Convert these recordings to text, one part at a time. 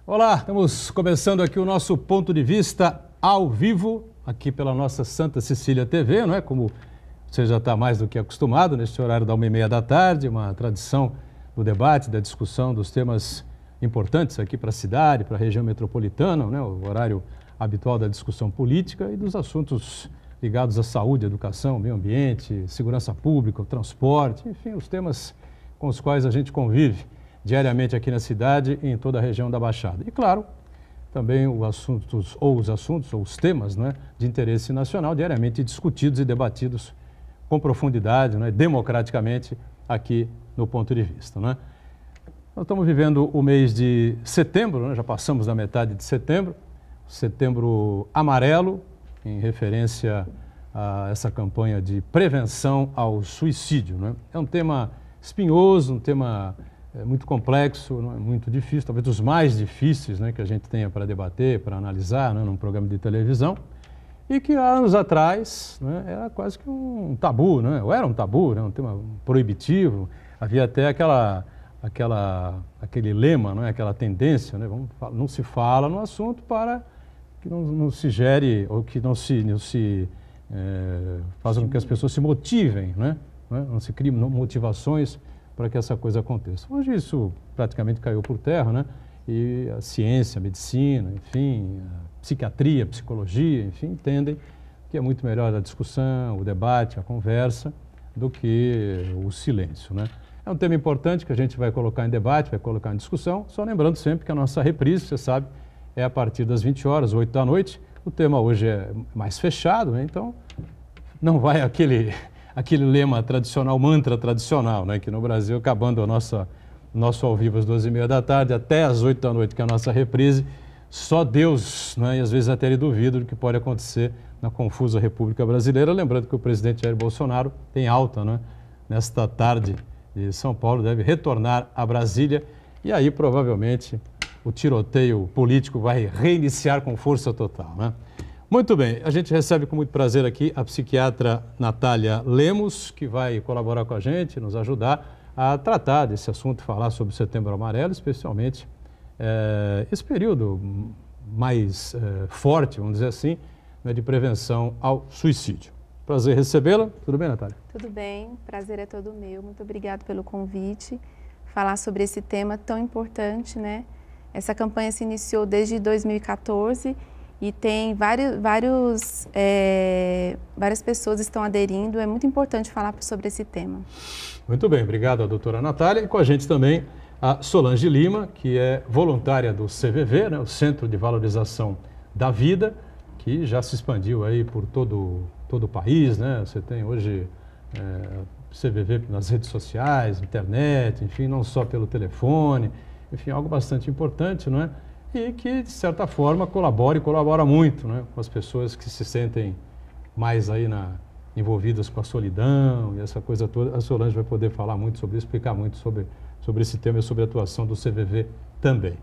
Olá, estamos começando aqui o nosso ponto de vista ao vivo, aqui pela nossa Santa Cecília TV, não é? Como você já está mais do que acostumado, neste horário da 1h30 da tarde, uma tradição do debate, da discussão dos temas importantes aqui para a cidade, para a região metropolitana, né? O horário habitual da discussão política e dos assuntos ligados à saúde, educação, meio ambiente, segurança pública, transporte, enfim, os temas com os quais a gente convive diariamente aqui na cidade e em toda a região da Baixada. E, claro, também os assuntos ou os temas, né, de interesse nacional diariamente discutidos e debatidos com profundidade, né, democraticamente aqui no ponto de vista. Né? Nós estamos vivendo o mês de setembro, né, já passamos da metade de setembro, setembro amarelo, em referência a essa campanha de prevenção ao suicídio. Né? É um tema espinhoso, um tema muito complexo, não é? Muito difícil, talvez dos mais difíceis, né, que a gente tenha para debater, para analisar, né, num programa de televisão, e que há anos atrás, né, era quase que um tabu, né, ou era um tabu, né, um tema proibitivo, havia até aquele lema, né, aquela tendência, né, não se fala no assunto para que não se gere, ou que não se faça com que as pessoas se motivem, né, não se criem motivações para que essa coisa aconteça. Hoje isso praticamente caiu por terra, né? E a ciência, a medicina, enfim, a psiquiatria, a psicologia, enfim, entendem que é muito melhor a discussão, o debate, a conversa, do que o silêncio, né? É um tema importante que a gente vai colocar em debate, vai colocar em discussão, só lembrando sempre que a nossa reprise, você sabe, é a partir das 20 horas, 8 da noite. O tema hoje é mais fechado, né? Então não vai aquele lema tradicional, mantra tradicional, né, que no Brasil, acabando o nosso ao vivo às 12h30 da tarde, até às 8 da noite, que é a nossa reprise, só Deus, né, e às vezes até ele duvida do que pode acontecer na confusa República Brasileira. Lembrando que o presidente Jair Bolsonaro tem alta, né, nesta tarde de São Paulo, deve retornar a Brasília e aí provavelmente o tiroteio político vai reiniciar com força total, né? Muito bem, a gente recebe com muito prazer aqui a psiquiatra Natália Lemos, que vai colaborar com a gente, nos ajudar a tratar desse assunto, falar sobre o Setembro Amarelo, especialmente esse período mais forte, vamos dizer assim, né, de prevenção ao suicídio. Prazer recebê-la. Tudo bem, Natália? Tudo bem, prazer é todo meu. Muito obrigado pelo convite. Falar sobre esse tema tão importante, né? Essa campanha se iniciou desde 2014 e tem várias pessoas estão aderindo. É muito importante falar sobre esse tema. Muito bem, obrigado a doutora Natália. E com a gente também a Solange Lima, que é voluntária do CVV, né, o Centro de Valorização da Vida, que já se expandiu aí por todo o país, né? Você tem hoje CVV nas redes sociais, internet, enfim, não só pelo telefone, enfim, algo bastante importante, não é? E que, de certa forma, colabora muito, né, com as pessoas que se sentem mais aí envolvidas com a solidão e essa coisa toda. A Solange vai poder falar muito sobre isso, explicar muito sobre esse tema e sobre a atuação do CVV também.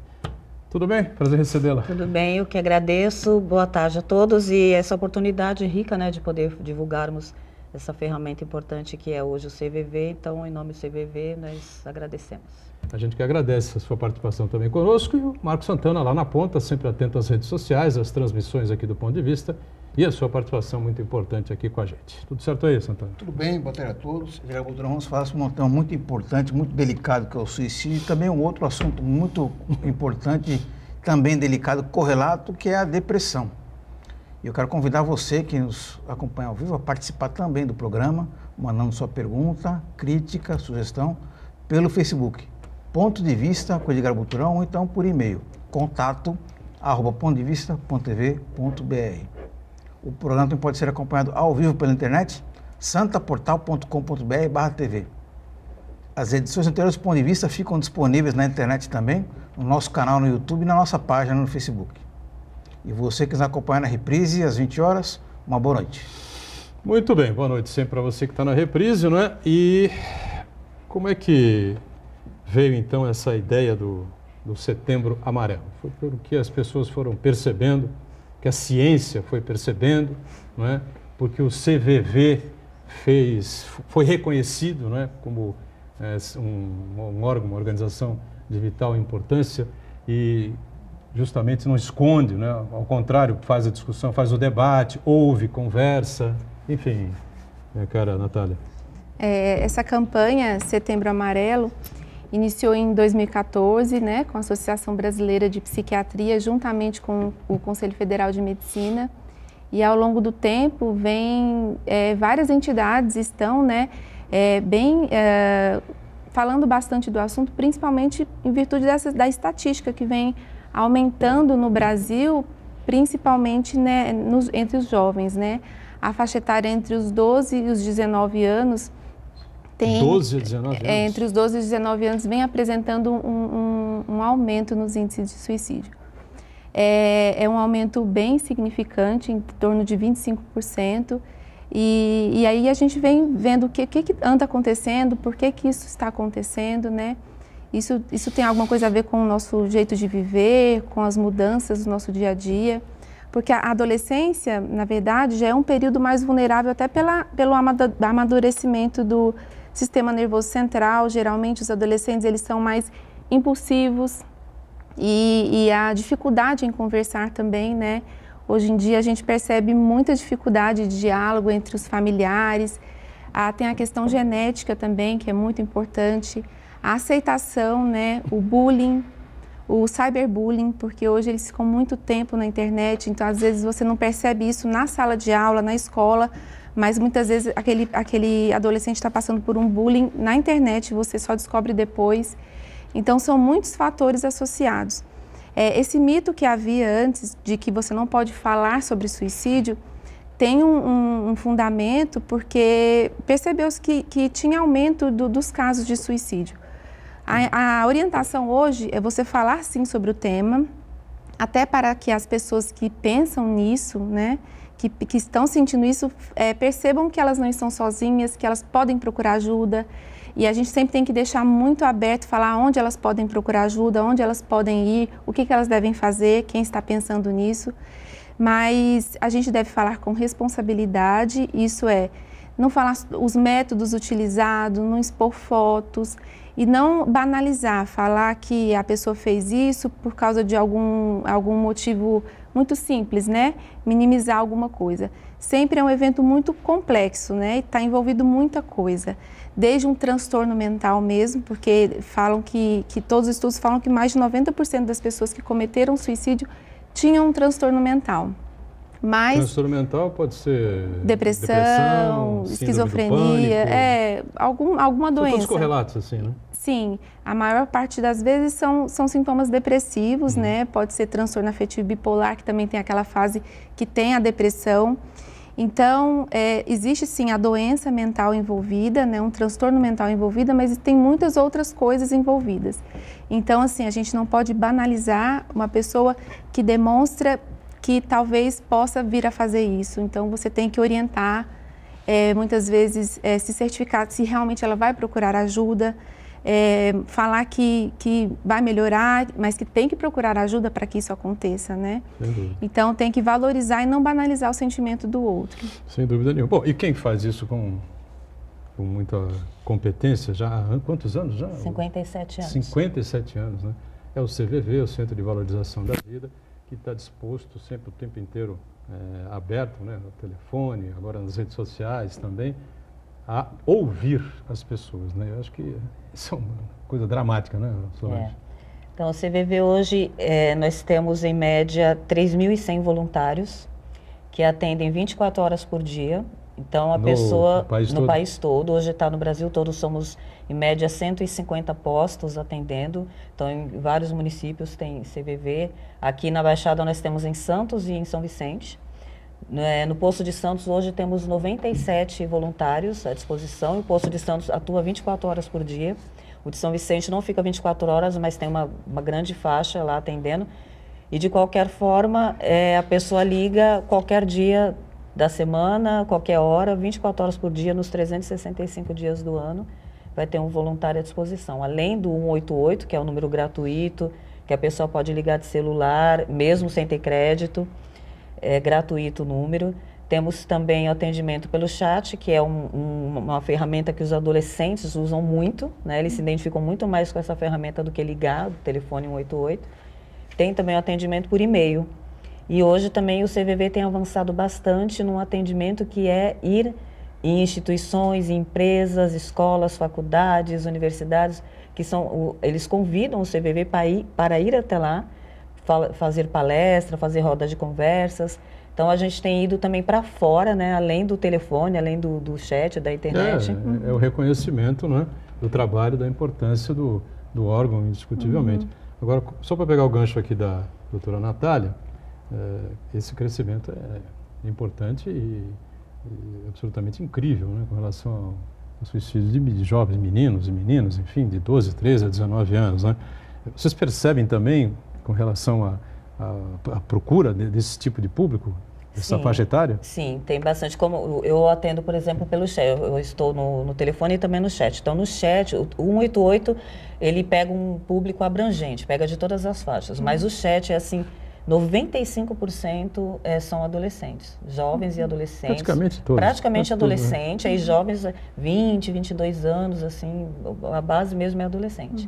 Tudo bem? Prazer recebê-la. Tudo bem, eu que agradeço. Boa tarde a todos e essa oportunidade rica, né, de poder divulgarmos essa ferramenta importante que é hoje o CVV. Então, em nome do CVV, nós agradecemos. A gente que agradece a sua participação também conosco e o Marco Santana lá na ponta, sempre atento às redes sociais, às transmissões aqui do Ponto de Vista e a sua participação muito importante aqui com a gente. Tudo certo aí, Santana? Tudo bem, boa tarde a todos. Vamos falar sobre um tema muito importante, muito delicado, que é o suicídio, e também um outro assunto muito importante, também delicado, correlato, que é a depressão. E eu quero convidar você que nos acompanha ao vivo a participar também do programa, mandando sua pergunta, crítica, sugestão, pelo Facebook. Ponto de Vista com Edgar Buturão, ou então por e-mail, contato@pontodevista.tv.br. O programa também pode ser acompanhado ao vivo pela internet, santaportal.com.br/tv. As edições anteriores do Ponto de Vista ficam disponíveis na internet também, no nosso canal no YouTube e na nossa página no Facebook. E você que nos acompanha na reprise às 20 horas, uma boa noite. Muito bem, boa noite sempre para você que está na reprise, não é? E como é que veio então essa ideia do Setembro Amarelo? Foi pelo que as pessoas foram percebendo, que a ciência foi percebendo, não é? Porque o CVV foi reconhecido, não é? Como um órgão, uma organização de vital importância e justamente não esconde, né? Ao contrário, faz a discussão, faz o debate, ouve, conversa, enfim, minha cara Natália. Essa campanha Setembro Amarelo iniciou em 2014, né, com a Associação Brasileira de Psiquiatria, juntamente com o Conselho Federal de Medicina. E ao longo do tempo, várias entidades estão, né, falando bastante do assunto, principalmente em virtude da estatística que vem aumentando no Brasil, principalmente, né, entre os jovens, né? A faixa etária entre os 12 e os 19 anos 12 a 19 anos? Entre os 12 e os 19 anos vem apresentando um aumento nos índices de suicídio. É um aumento bem significante, em torno de 25%. E aí a gente vem vendo o que anda acontecendo, por que isso está acontecendo, né? Isso tem alguma coisa a ver com o nosso jeito de viver, com as mudanças do nosso dia a dia. Porque a adolescência, na verdade, já é um período mais vulnerável até pelo amadurecimento do sistema nervoso central. Geralmente os adolescentes eles são mais impulsivos e a dificuldade em conversar também, né? Hoje em dia a gente percebe muita dificuldade de diálogo entre os familiares. Tem a questão genética também, que é muito importante. A aceitação, né? O bullying, o cyberbullying, porque hoje eles ficam muito tempo na internet, então às vezes você não percebe isso na sala de aula, na escola, mas muitas vezes aquele adolescente está passando por um bullying na internet, você só descobre depois. Então são muitos fatores associados. Esse mito que havia antes de que você não pode falar sobre suicídio tem um fundamento porque percebeu-se que tinha aumento dos casos de suicídio. A orientação hoje é você falar sim sobre o tema, até para que as pessoas que pensam nisso, né, que estão sentindo isso, percebam que elas não estão sozinhas, que elas podem procurar ajuda. E a gente sempre tem que deixar muito aberto, falar onde elas podem procurar ajuda, onde elas podem ir, o que elas devem fazer, quem está pensando nisso. Mas a gente deve falar com responsabilidade, isso não falar os métodos utilizados, não expor fotos e não banalizar, falar que a pessoa fez isso por causa de algum motivo muito simples, né? Minimizar alguma coisa. Sempre é um evento muito complexo, né? E está envolvido muita coisa. Desde um transtorno mental mesmo, porque falam que todos os estudos falam que mais de 90% das pessoas que cometeram suicídio tinham um transtorno mental. Mas transtorno mental pode ser depressão, esquizofrenia, alguma doença. São todos correlatos assim, né? Sim, a maior parte das vezes são sintomas depressivos, né? Pode ser transtorno afetivo bipolar, que também tem aquela fase que tem a depressão. Então, existe sim a doença mental envolvida, né? Um transtorno mental envolvido, mas tem muitas outras coisas envolvidas. Então, assim, a gente não pode banalizar uma pessoa que demonstra que talvez possa vir a fazer isso. Então, você tem que orientar, muitas vezes, se certificar se realmente ela vai procurar ajuda, falar que vai melhorar, mas que tem que procurar ajuda para que isso aconteça, né? Sem dúvida. Então, tem que valorizar e não banalizar o sentimento do outro. Sem dúvida nenhuma. Bom, e quem faz isso com muita competência, já há quantos anos já? 57 anos. 57 anos, né? É o CVV, o Centro de Valorização da Vida, que está disposto sempre o tempo inteiro aberto, né, no telefone, agora nas redes sociais também, a ouvir as pessoas, né? Eu acho que isso é uma coisa dramática, né, Solange? Então, o CVV hoje, nós temos em média 3.100 voluntários que atendem 24 horas por dia. Então, no país todo, hoje está no Brasil todo, somos em média 150 postos atendendo. Então, em vários municípios tem CVV. Aqui na Baixada nós temos em Santos e em São Vicente. No Poço de Santos hoje temos 97 voluntários à disposição. E o Poço de Santos atua 24 horas por dia. O de São Vicente não fica 24 horas, mas tem uma grande faixa lá atendendo. E de qualquer forma, a pessoa liga qualquer dia da semana, qualquer hora, 24 horas por dia, nos 365 dias do ano, vai ter um voluntário à disposição. Além do 188, que é um número gratuito, que a pessoa pode ligar de celular, mesmo sem ter crédito, é gratuito o número. Temos também o atendimento pelo chat, que é uma ferramenta que os adolescentes usam muito, né? Eles se identificam muito mais com essa ferramenta do que ligar, o telefone 188. tem também o atendimento por e-mail. E hoje também o CVV tem avançado bastante num atendimento que é ir em instituições, em empresas, escolas, faculdades, universidades, que eles convidam o CVV para ir até lá, fazer palestra, fazer roda de conversas. Então, a gente tem ido também para fora, né? Além do telefone, além do chat, da internet. É o reconhecimento, né, do trabalho, da importância do órgão, indiscutivelmente. Agora, só para pegar o gancho aqui da doutora Natália, esse crescimento é importante e absolutamente incrível, né, com relação ao suicídio de jovens meninos e meninas, enfim, de 12, 13 a 19 anos. Né? Vocês percebem também, com relação à procura desse tipo de público, dessa faixa etária? Sim, tem bastante. Como eu atendo, por exemplo, pelo chat, eu estou no telefone e também no chat. Então, no chat, o 188, ele pega um público abrangente, pega de todas as faixas, mas o chat é assim, 95% são adolescentes, jovens e adolescentes. Praticamente todos. Praticamente adolescente, aí jovens 20, 22 anos, assim, a base mesmo é adolescente.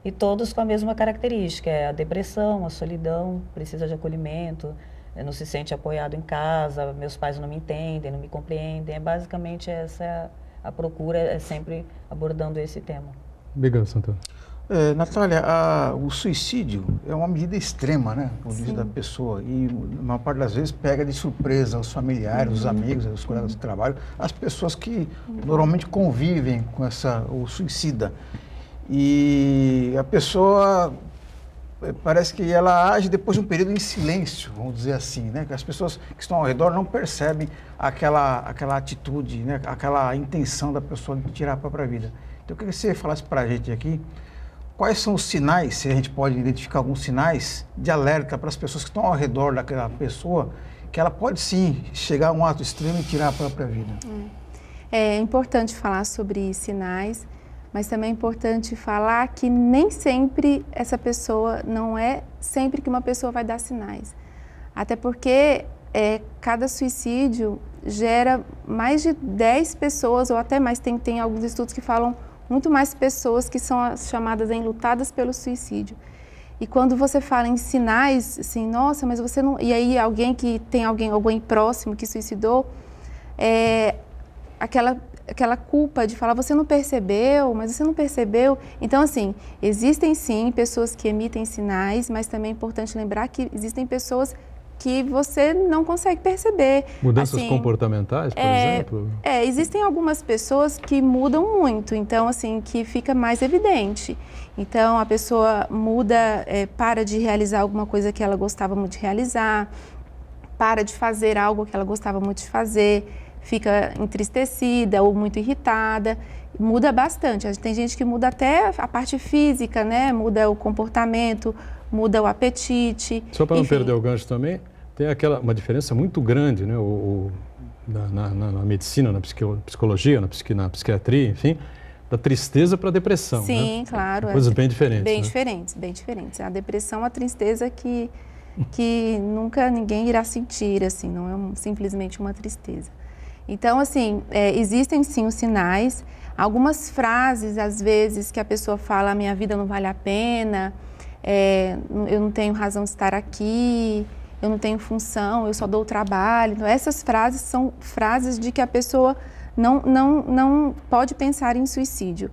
E todos com a mesma característica, é a depressão, a solidão, precisa de acolhimento, não se sente apoiado em casa, meus pais não me entendem, não me compreendem. Basicamente essa a procura, é sempre abordando esse tema. Obrigado, Santana. Natália, o suicídio é uma medida extrema, né? O diz da pessoa. E, na maior parte das vezes, pega de surpresa os familiares, os amigos, os colegas de trabalho, as pessoas que normalmente convivem com o suicida. E a pessoa parece que ela age depois de um período em silêncio, vamos dizer assim, né? Que as pessoas que estão ao redor não percebem aquela atitude, né? Aquela intenção da pessoa de tirar a própria vida. Então, eu queria que você falasse para a gente aqui quais são os sinais, se a gente pode identificar alguns sinais de alerta para as pessoas que estão ao redor daquela pessoa, que ela pode sim chegar a um ato extremo e tirar a própria vida. É importante falar sobre sinais, mas também é importante falar que nem sempre essa pessoa, não é sempre que uma pessoa vai dar sinais. Até porque cada suicídio gera mais de 10 pessoas, ou até mais, tem alguns estudos que falam muito mais pessoas que são as chamadas enlutadas pelo suicídio. E quando você fala em sinais, assim, nossa, mas você não... E aí alguém próximo que suicidou, aquela culpa de falar, você não percebeu, mas você não percebeu. Então, assim, existem sim pessoas que emitem sinais, mas também é importante lembrar que existem pessoas que você não consegue perceber. Mudanças assim, comportamentais, por exemplo? Existem algumas pessoas que mudam muito, então, assim, que fica mais evidente. Então, a pessoa muda, para de realizar alguma coisa que ela gostava muito de realizar, para de fazer algo que ela gostava muito de fazer, fica entristecida ou muito irritada, muda bastante. Tem gente que muda até a parte física, né? Muda o comportamento, muda o apetite. Só para não perder o gancho também, tem uma diferença muito grande, né? Na medicina, na psicologia, na psiquiatria, enfim, da tristeza para a depressão. Sim, né? claro. Coisas bem diferentes. Bem né? diferentes, bem diferentes. A depressão é uma tristeza que nunca ninguém irá sentir, assim, não é simplesmente uma tristeza. Então, assim, existem sim os sinais. Algumas frases, às vezes, que a pessoa fala, a minha vida não vale a pena, eu não tenho razão de estar aqui, eu não tenho função, eu só dou trabalho. Então, essas frases são frases de que a pessoa não pode pensar em suicídio.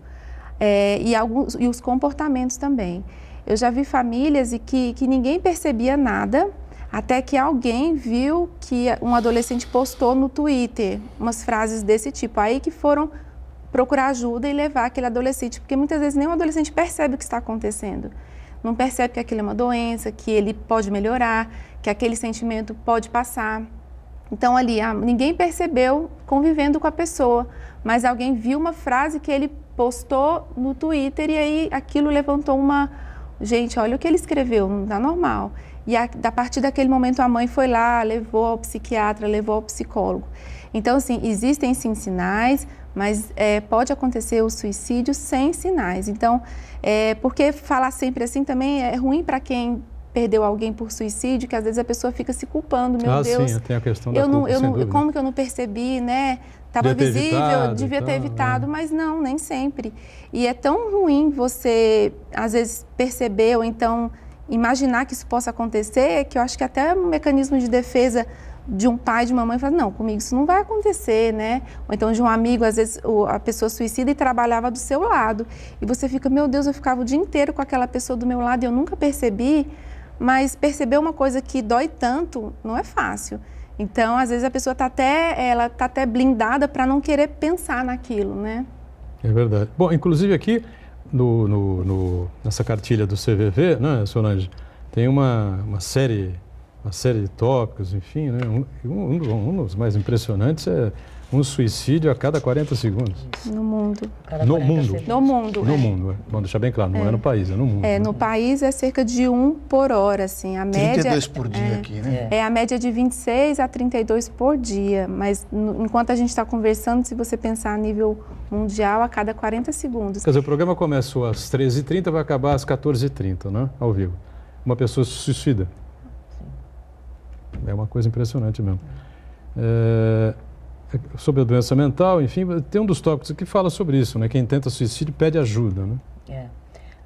E os comportamentos também. Eu já vi famílias que ninguém percebia nada, até que alguém viu que um adolescente postou no Twitter umas frases desse tipo. Aí que foram procurar ajuda e levar aquele adolescente, porque muitas vezes nem o adolescente percebe o que está acontecendo. Não percebe que aquilo é uma doença, que ele pode melhorar, que aquele sentimento pode passar. Então ali, ninguém percebeu convivendo com a pessoa, mas alguém viu uma frase que ele postou no Twitter e aí aquilo levantou gente, olha o que ele escreveu, não está normal. E a partir daquele momento a mãe foi lá, levou ao psiquiatra, levou ao psicólogo. Então, assim, existem sim sinais, mas pode acontecer o suicídio sem sinais. Então, porque falar sempre assim também é ruim para quem perdeu alguém por suicídio, que às vezes a pessoa fica se culpando, meu Deus. Sim, tem a questão da culpa, sem dúvida. Como que eu não percebi, né? Estava visível, devia ter evitado, mas não, nem sempre. E é tão ruim você, às vezes, perceber ou então imaginar que isso possa acontecer, que eu acho que até um mecanismo de defesa de um pai, de uma mãe, fala, não, comigo isso não vai acontecer, né? Ou então de um amigo, às vezes a pessoa suicida e trabalhava do seu lado. E você fica, meu Deus, eu ficava o dia inteiro com aquela pessoa do meu lado e eu nunca percebi, mas perceber uma coisa que dói tanto não é fácil. Então, às vezes a pessoa está até blindada para não querer pensar naquilo, né? É verdade. Bom, inclusive aqui, nessa cartilha do CVV, né, Solange, tem uma série de tópicos, enfim, né? Um dos mais impressionantes é um suicídio a cada 40 segundos. No mundo. No mundo. No mundo. No mundo. Vamos deixar bem claro, não é no país, é no mundo. No país é cerca de 1 por hora, assim. A média 32 por dia aqui, né? É a média de 26 a 32 por dia, mas enquanto a gente está conversando, se você pensar a nível mundial, a cada 40 segundos. Quer dizer, o programa começou às 13h30 e vai acabar às 14h30, né? Ao vivo. Uma pessoa se suicida. É uma coisa impressionante mesmo. Sobre a doença mental, enfim, tem um dos tópicos que fala sobre isso, né? Quem tenta suicídio pede ajuda, né?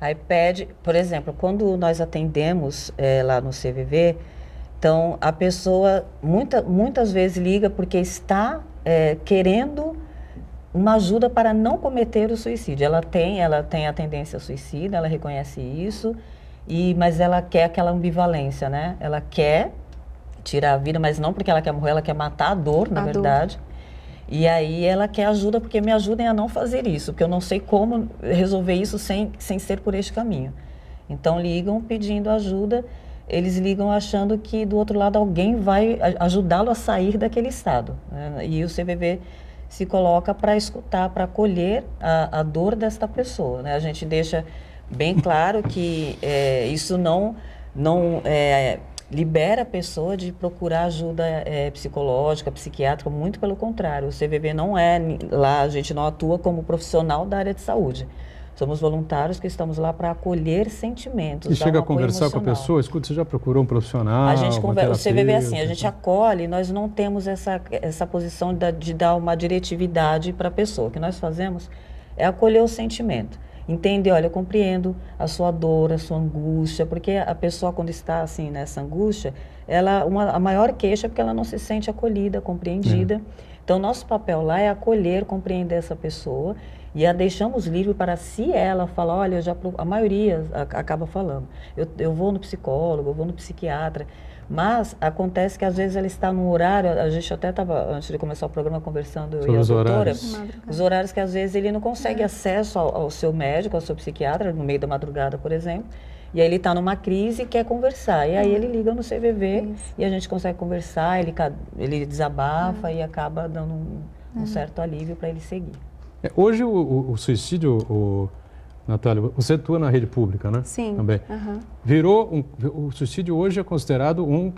Aí pede, por exemplo, quando nós atendemos lá no CVV, então a pessoa muitas vezes liga porque está querendo uma ajuda para não cometer o suicídio. Ela tem a tendência suicida, ela reconhece isso, mas ela quer aquela ambivalência, né? Ela quer tirar a vida, mas não porque ela quer morrer, ela quer matar a dor, na verdade. E aí ela quer ajuda porque me ajudem a não fazer isso, porque eu não sei como resolver isso sem ser por este caminho. Então ligam pedindo ajuda, eles ligam achando que do outro lado alguém vai ajudá-lo a sair daquele estado, né? E o CVV se coloca para escutar, para acolher a dor desta pessoa, né? A gente deixa bem claro que isso não libera a pessoa de procurar ajuda psicológica, psiquiátrica, muito pelo contrário. O CVV não é lá, a gente não atua como profissional da área de saúde. Somos voluntários que estamos lá para acolher sentimentos. E chega a conversar com a pessoa, escuta, você já procurou um profissional? O CVV é assim, a gente acolhe, nós não temos essa posição de dar uma diretividade para a pessoa. O que nós fazemos é acolher o sentimento. Entender, olha, eu compreendo a sua dor, a sua angústia, porque a pessoa quando está assim nessa angústia, a maior queixa é porque ela não se sente acolhida, compreendida. Então, nosso papel lá é acolher, compreender essa pessoa e a deixamos livre para, se ela falar, olha, a maioria acaba falando, eu vou no psicólogo, eu vou no psiquiatra, mas acontece que às vezes ela está num horário, a gente até estava, antes de começar o programa, conversando, eu e a doutora, os horários que às vezes ele não consegue acesso ao seu médico, ao seu psiquiatra, no meio da madrugada, por exemplo, e aí ele está numa crise e quer conversar, e aí ele liga no CVV e a gente consegue conversar, ele desabafa e acaba dando um certo alívio para ele seguir. Hoje o suicídio, Natália, você atua na rede pública, né? Sim. Também. O suicídio hoje é considerado um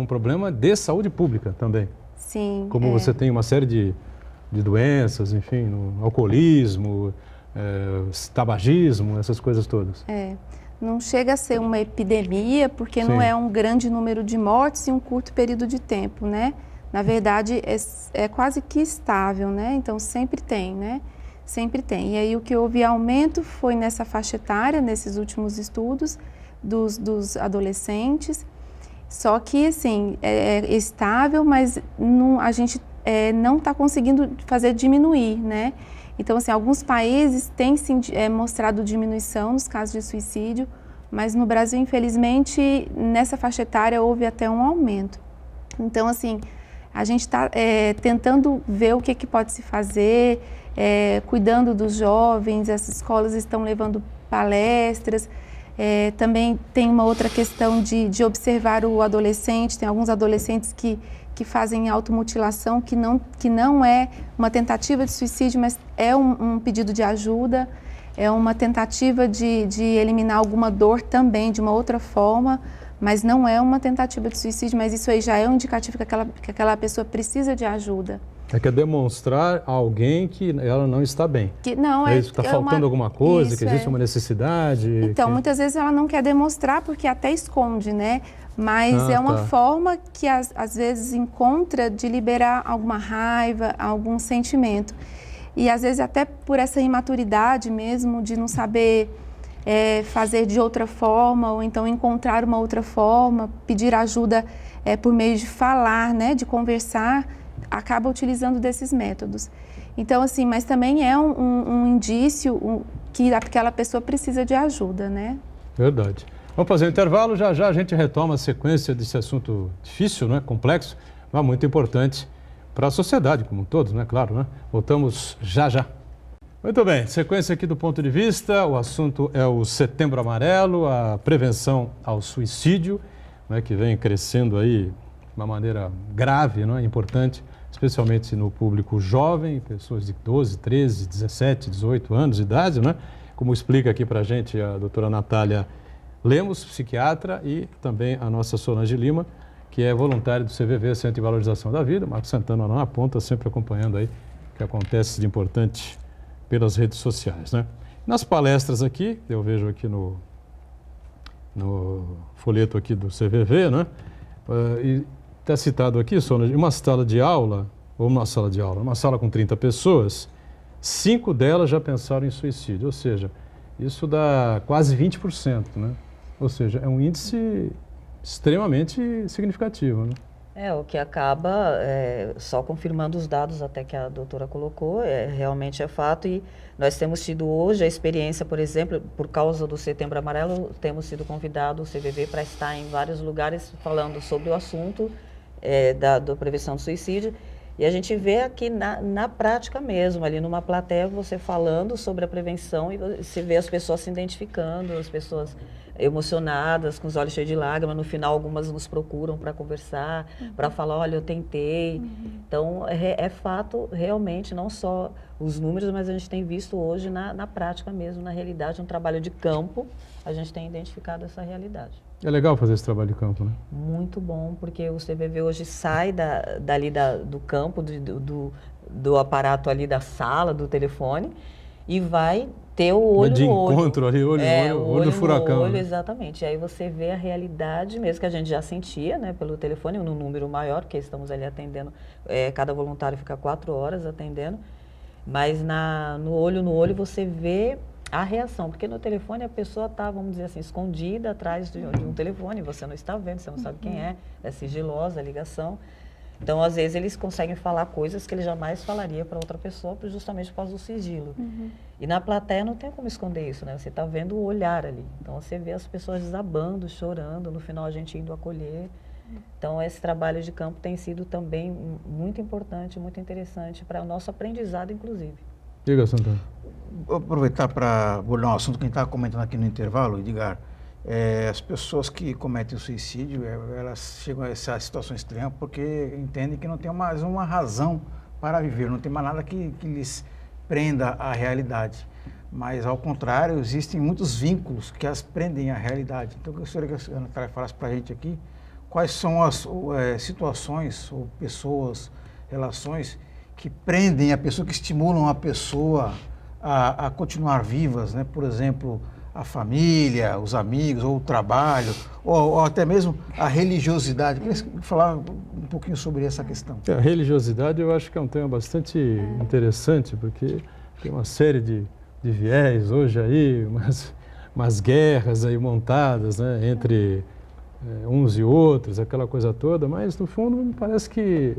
problema de saúde pública também. Sim. Como você tem uma série de doenças, enfim, no alcoolismo, tabagismo, essas coisas todas. Não chega a ser uma epidemia, porque não é um grande número de mortes em um curto período de tempo, né? Na verdade, é quase que estável, né? Então, sempre tem, né? Sempre tem. E aí o que houve aumento foi nessa faixa etária, nesses últimos estudos, dos adolescentes. Só que, assim, é estável, mas a gente não está conseguindo fazer diminuir, né? Então, assim, alguns países têm sim, mostrado diminuição nos casos de suicídio, mas no Brasil, infelizmente, nessa faixa etária houve até um aumento. Então, assim, a gente está tentando ver o que pode se fazer, cuidando dos jovens, as escolas estão levando palestras, também tem uma outra questão de observar o adolescente, tem alguns adolescentes que fazem automutilação, que não é uma tentativa de suicídio, mas é um pedido de ajuda, é uma tentativa de eliminar alguma dor também, de uma outra forma, mas não é uma tentativa de suicídio, mas isso aí já é um indicativo que aquela pessoa precisa de ajuda. É demonstrar a alguém que ela não está bem. Que não isso, está faltando alguma coisa, que existe uma necessidade. Então, muitas vezes ela não quer demonstrar porque até esconde, né? Mas é uma forma que às vezes encontra de liberar alguma raiva, algum sentimento. E às vezes até por essa imaturidade mesmo, de não saber fazer de outra forma, ou então encontrar uma outra forma, pedir ajuda por meio de falar, né, de conversar, acaba utilizando desses métodos. Então, assim, mas também é um indício que aquela pessoa precisa de ajuda, né? Verdade. Vamos fazer um intervalo, já já a gente retoma a sequência desse assunto difícil, né, complexo, mas muito importante para a sociedade como um todo, né, claro, né? Voltamos já já. Muito bem, sequência aqui do ponto de vista, o assunto é o Setembro Amarelo, a prevenção ao suicídio, né, que vem crescendo aí de uma maneira grave, né, importante, especialmente no público jovem, pessoas de 12, 13, 17, 18 anos de idade, né? Como explica aqui para a gente a doutora Natália Lemos, psiquiatra, e também a nossa Solange Lima, que é voluntária do CVV, Centro de Valorização da Vida. Marcos Santana na ponta, sempre acompanhando aí o que acontece de importante pelas redes sociais, né? Nas palestras aqui, eu vejo aqui no folheto aqui do CVV, né? E está citado aqui, Solange, uma sala de aula, uma sala com 30 pessoas, 5 delas já pensaram em suicídio, ou seja, isso dá quase 20%, né? Ou seja, é um índice extremamente significativo, né? O que acaba só confirmando os dados até que a doutora colocou, realmente é fato, e nós temos tido hoje a experiência, por exemplo, por causa do Setembro Amarelo, temos sido convidado o CVV para estar em vários lugares falando sobre o assunto da prevenção do suicídio, e a gente vê aqui na prática mesmo, ali numa plateia, você falando sobre a prevenção e você vê as pessoas se identificando, as pessoas emocionadas, com os olhos cheios de lágrimas. No final, algumas nos procuram para conversar, para falar, olha, eu tentei. Então, é fato, realmente, não só os números, mas a gente tem visto hoje na prática mesmo, na realidade, um trabalho de campo, a gente tem identificado essa realidade. É legal fazer esse trabalho de campo, né? Muito bom, porque o CVV hoje sai do campo, do aparato ali da sala, do telefone, e vai ter o olho de no olho. Encontro ali, olho do furacão. Olho, né? Exatamente. E aí você vê a realidade mesmo, que a gente já sentia, né, pelo telefone, num número maior, porque estamos ali atendendo, cada voluntário fica 4 horas atendendo, mas no olho você vê a reação, porque no telefone a pessoa está, vamos dizer assim, escondida atrás de um telefone, você não está vendo, você não sabe quem é sigilosa a ligação. Então, às vezes, eles conseguem falar coisas que ele jamais falaria para outra pessoa, justamente por causa do sigilo. E na plateia não tem como esconder isso, né? Você está vendo o olhar ali. Então, você vê as pessoas desabando, chorando, no final a gente indo acolher. Então, esse trabalho de campo tem sido também muito importante, muito interessante para o nosso aprendizado, inclusive. Diga, Santana. Vou aproveitar para abordar um assunto que a gente estava comentando aqui no intervalo, Edgar. As pessoas que cometem o suicídio, elas chegam a essa situação extrema porque entendem que não tem mais uma razão para viver, não tem mais nada que lhes prenda à realidade. Mas, ao contrário, existem muitos vínculos que as prendem à realidade. Então, eu gostaria que a Natália falasse para a gente aqui quais são as situações ou pessoas, relações que prendem a pessoa, que estimulam a pessoa a continuar vivas, né? Por exemplo, a família, os amigos, ou o trabalho, ou até mesmo a religiosidade. Eu queria falar um pouquinho sobre essa questão. A religiosidade eu acho que é um tema bastante interessante, porque tem uma série de viés hoje aí, umas guerras aí montadas, né, entre uns e outros, aquela coisa toda, mas no fundo me parece que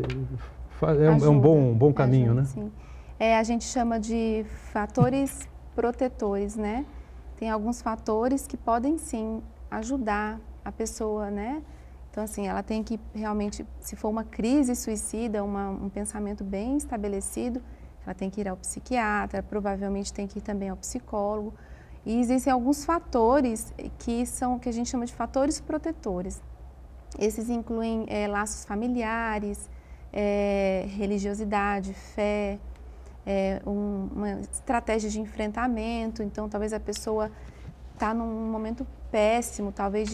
é um bom caminho, né? Sim. A gente chama de fatores protetores, né? Tem alguns fatores que podem, sim, ajudar a pessoa, né? Então, assim, ela tem que realmente, se for uma crise suicida, um pensamento bem estabelecido, ela tem que ir ao psiquiatra, provavelmente tem que ir também ao psicólogo. E existem alguns fatores que a gente chama de fatores protetores. Esses incluem laços familiares, religiosidade, fé, uma estratégia de enfrentamento. Então, talvez a pessoa está num momento péssimo, talvez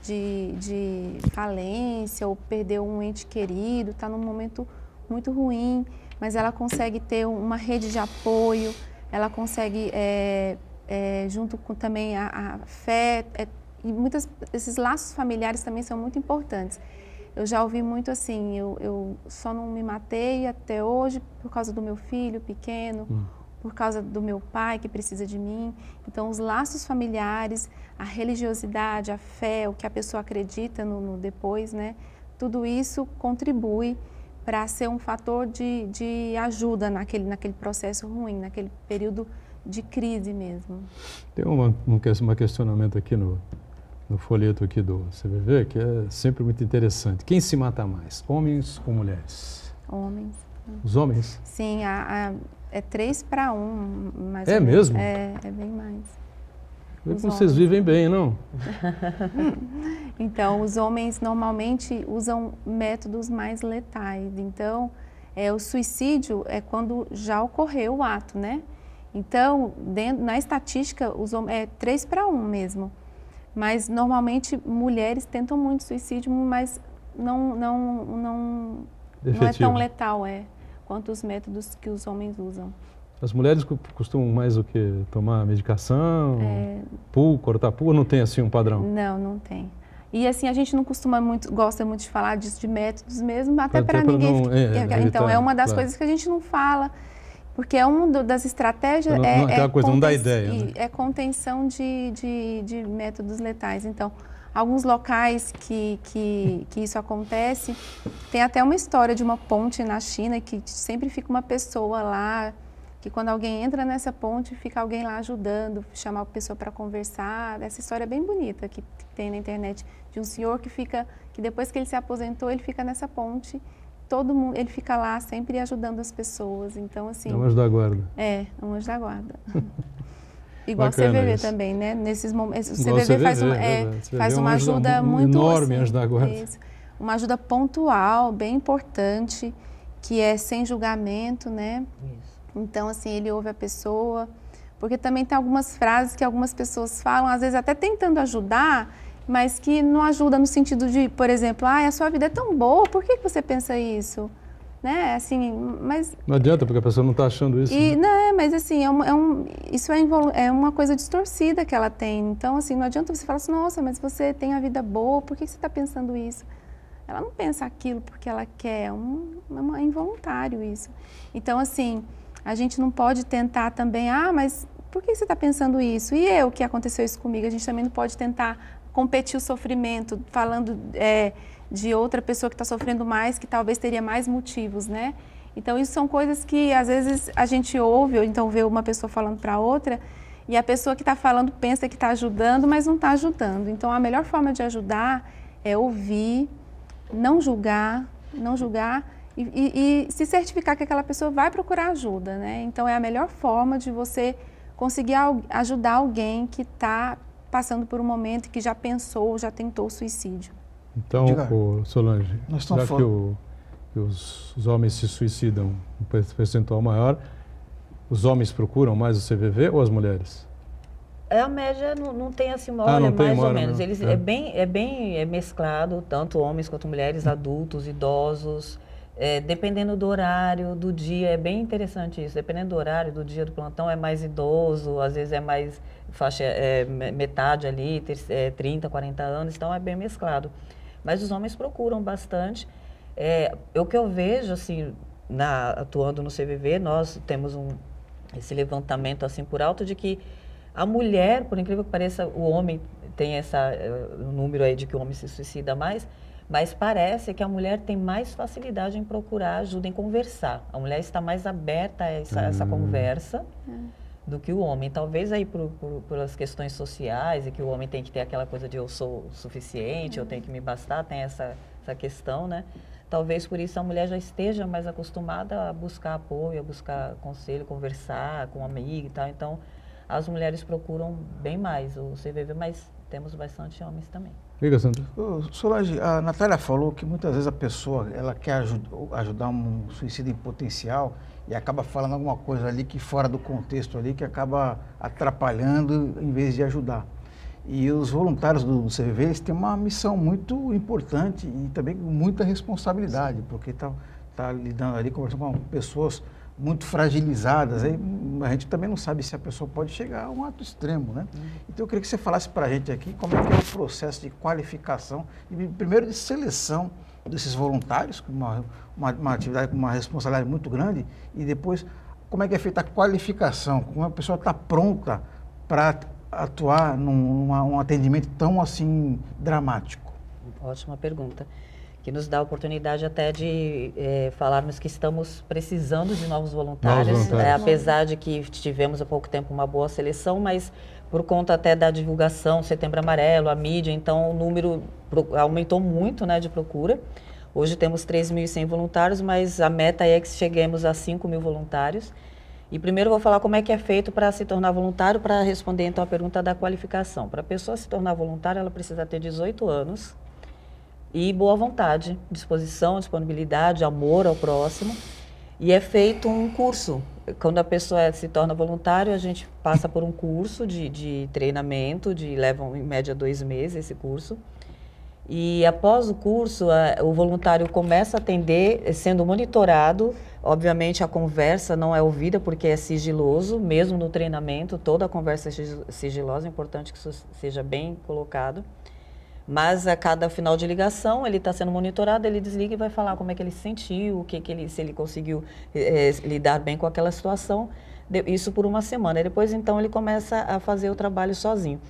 de falência, ou perdeu um ente querido, está num momento muito ruim, mas ela consegue ter uma rede de apoio, ela consegue, junto com também a fé, e esses laços familiares também são muito importantes. Eu já ouvi muito assim, eu só não me matei até hoje por causa do meu filho pequeno, por causa do meu pai que precisa de mim. Então, os laços familiares, a religiosidade, a fé, o que a pessoa acredita no depois, né? Tudo isso contribui para ser um fator de ajuda naquele processo ruim, naquele período de crise mesmo. Tem um questionamento aqui no folheto aqui do CVV, que é sempre muito interessante. Quem se mata mais, homens ou mulheres? Homens. Os homens? Sim, é 3-1, mais ou menos. Mesmo? É bem mais. Vocês vivem bem, não? Então, os homens normalmente usam métodos mais letais. Então, o suicídio é quando já ocorreu o ato, né? Então, na estatística, é 3-1 mesmo. Mas, normalmente, mulheres tentam muito suicídio, mas não é tão letal, quanto os métodos que os homens usam. As mulheres costumam mais o quê? Tomar medicação, cortar pulga, não tem assim um padrão? Não tem. E assim, a gente não gosta muito de falar disso, de métodos mesmo, até para ninguém... Então, é uma das coisas que a gente não fala, porque é uma das estratégias... não dá ideia, né? É contenção de métodos letais. Então, alguns locais que isso acontece, tem até uma história de uma ponte na China que sempre fica uma pessoa lá, que quando alguém entra nessa ponte, fica alguém lá ajudando, chamar a pessoa para conversar. Essa história é bem bonita que tem na internet, de um senhor que depois que ele se aposentou, ele fica nessa ponte, ele fica lá sempre ajudando as pessoas. Então, assim... É um anjo da guarda. É um anjo da guarda. Igual o CVV isso. também, né? Nesses momentos, o CVV faz uma ajuda muito... Enorme, anjo da guarda. Uma ajuda pontual, bem importante, que é sem julgamento, né? Isso. Então, assim, ele ouve a pessoa, porque também tem algumas frases que algumas pessoas falam, às vezes até tentando ajudar, mas que não ajuda no sentido de, por exemplo, a sua vida é tão boa, por que você pensa isso? Né? Assim, mas... Não adianta, porque a pessoa não está achando isso. Mas assim, isso é uma coisa distorcida que ela tem. Então, assim, não adianta você falar assim, nossa, mas você tem a vida boa, por que você está pensando isso? Ela não pensa aquilo porque ela quer, é involuntário isso. Então, assim... A gente não pode tentar também, mas por que você está pensando isso? E o que aconteceu isso comigo? A gente também não pode tentar competir o sofrimento, falando de outra pessoa que está sofrendo mais, que talvez teria mais motivos, né? Então, isso são coisas que, às vezes, a gente ouve, ou então vê uma pessoa falando para outra, e a pessoa que está falando pensa que está ajudando, mas não está ajudando. Então, a melhor forma de ajudar é ouvir, não julgar, e se certificar que aquela pessoa vai procurar ajuda, né? Então, é a melhor forma de você conseguir ajudar alguém que está passando por um momento que já pensou, já tentou suicídio. Então, Solange, já que os homens se suicidam um percentual maior, os homens procuram mais o CVV ou as mulheres? A média não tem assim uma hora, mais ou menos. Eles, é bem mesclado, tanto homens quanto mulheres, adultos, idosos. Dependendo do horário, do dia, é bem interessante isso. Dependendo do horário, do dia do plantão, é mais idoso, às vezes é mais faixa, metade ali, 30, 40 anos, então é bem mesclado. Mas os homens procuram bastante. O que eu vejo, assim, atuando no CVV, nós temos esse levantamento, assim, por alto, de que a mulher, por incrível que pareça, o homem tem o número aí de que o homem se suicida mais, mas parece que a mulher tem mais facilidade em procurar ajuda, em conversar. A mulher está mais aberta a essa conversa do que o homem. Talvez aí pelas questões sociais, e que o homem tem que ter aquela coisa de eu sou suficiente, eu tenho que me bastar, tem essa questão, né? Talvez por isso a mulher já esteja mais acostumada a buscar apoio, a buscar conselho, conversar com um amigo e tal. Então, as mulheres procuram bem mais o CVV, mas temos bastante homens também. Liga, Sandra. Solange, a Natália falou que muitas vezes a pessoa ela quer ajudar um suicídio em potencial e acaba falando alguma coisa ali que fora do contexto ali, que acaba atrapalhando em vez de ajudar. E os voluntários do CVV, eles têm uma missão muito importante e também com muita responsabilidade, porque tá lidando ali, conversando com pessoas muito fragilizadas, aí a gente também não sabe se a pessoa pode chegar a um ato extremo, né? Então eu queria que você falasse para a gente aqui como é que é o processo de qualificação e primeiro de seleção desses voluntários, uma atividade com uma responsabilidade muito grande, e depois como é que é feita a qualificação? Como a pessoa está pronta para atuar num atendimento tão assim dramático? Ótima pergunta, que nos dá a oportunidade até de falarmos que estamos precisando de novos voluntários, apesar de que tivemos há pouco tempo uma boa seleção, mas por conta até da divulgação, Setembro Amarelo, a mídia, então o número aumentou muito, né, de procura. Hoje temos 3.100 voluntários, mas a meta é que cheguemos a 5.000 voluntários. E primeiro eu vou falar como é que é feito para se tornar voluntário, para responder então a pergunta da qualificação. Para a pessoa se tornar voluntária, ela precisa ter 18 anos e boa vontade, disposição, disponibilidade, amor ao próximo. E é feito um curso. Quando a pessoa se torna voluntário, a gente passa por um curso de treinamento, levam em média 2 meses esse curso. E após o curso, o voluntário começa a atender, sendo monitorado. Obviamente a conversa não é ouvida porque é sigiloso, mesmo no treinamento, toda a conversa é sigilosa, é importante que isso seja bem colocado. Mas a cada final de ligação, ele está sendo monitorado, ele desliga e vai falar como é que ele se sentiu, se ele conseguiu lidar bem com aquela situação, isso por uma semana. E depois, então, ele começa a fazer o trabalho sozinho.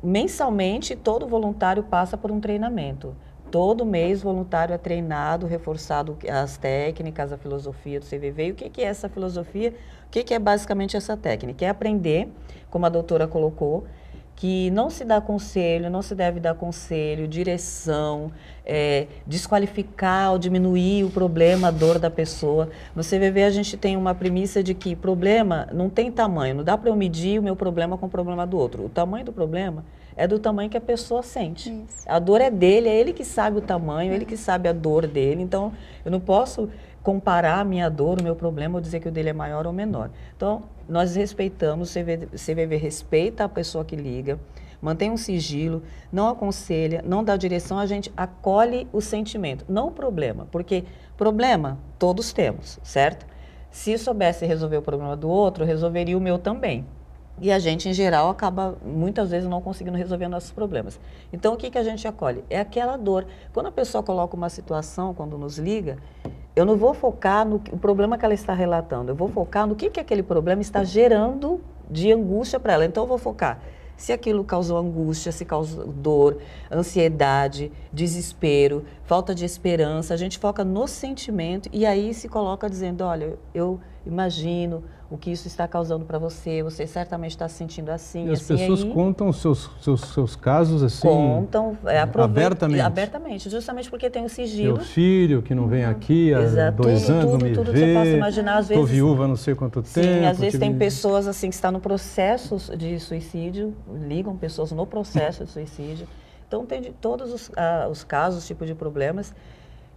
Mensalmente, todo voluntário passa por um treinamento. Todo mês, o voluntário é treinado, reforçado as técnicas, a filosofia do CVV. E o que é essa filosofia? O que é basicamente essa técnica? É aprender, como a doutora colocou, que não se dá conselho, não se deve dar conselho, direção, desqualificar ou diminuir o problema, a dor da pessoa. No CVV a gente tem uma premissa de que problema não tem tamanho, não dá para eu medir o meu problema com o problema do outro. O tamanho do problema é do tamanho que a pessoa sente. Isso. A dor é dele, é ele que sabe o tamanho, ele que sabe a dor dele. Então, eu não posso comparar a minha dor, o meu problema, ou dizer que o dele é maior ou menor. Então, nós respeitamos, o CVV respeita a pessoa que liga, mantém um sigilo, não aconselha, não dá direção, a gente acolhe o sentimento, não o problema, porque problema todos temos, certo? Se soubesse resolver o problema do outro, resolveria o meu também. E a gente, em geral, acaba muitas vezes não conseguindo resolver nossos problemas. Então, o que a gente acolhe? É aquela dor. Quando a pessoa coloca uma situação, quando nos liga, eu não vou focar no problema que ela está relatando, eu vou focar no que aquele problema está gerando de angústia para ela. Então, eu vou focar se aquilo causou angústia, se causou dor, ansiedade, desespero, falta de esperança. A gente foca no sentimento e aí se coloca dizendo, olha, eu imagino o que isso está causando para você, você certamente está se sentindo assim. E as assim, pessoas aí, contam os seus casos assim? Contam, abertamente? Abertamente, justamente porque tem o sigilo. Meu filho que não vem aqui há 2 anos, não me vê. Tudo que você possa imaginar. Às vezes, estou viúva há não sei quanto tempo. Sim, às vezes tem pessoas assim que estão no processo de suicídio, ligam pessoas no processo de suicídio. Então tem de todos os casos, tipo de problemas.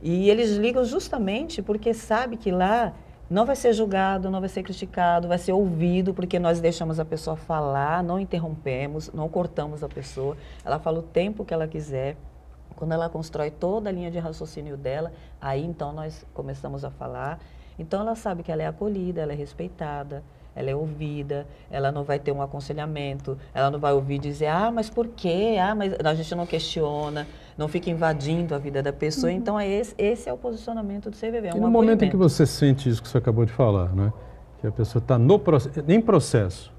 E eles ligam justamente porque sabe que lá não vai ser julgado, não vai ser criticado, vai ser ouvido, porque nós deixamos a pessoa falar, não interrompemos, não cortamos a pessoa. Ela fala o tempo que ela quiser. Quando ela constrói toda a linha de raciocínio dela, aí então nós começamos a falar. Então ela sabe que ela é acolhida, ela é respeitada, ela é ouvida, ela não vai ter um aconselhamento, ela não vai ouvir dizer, mas por quê? Mas a gente não questiona, não fica invadindo a vida da pessoa. Então, esse é o posicionamento do CVV, e no momento em que você sente isso que você acabou de falar, né? Que a pessoa está em processo,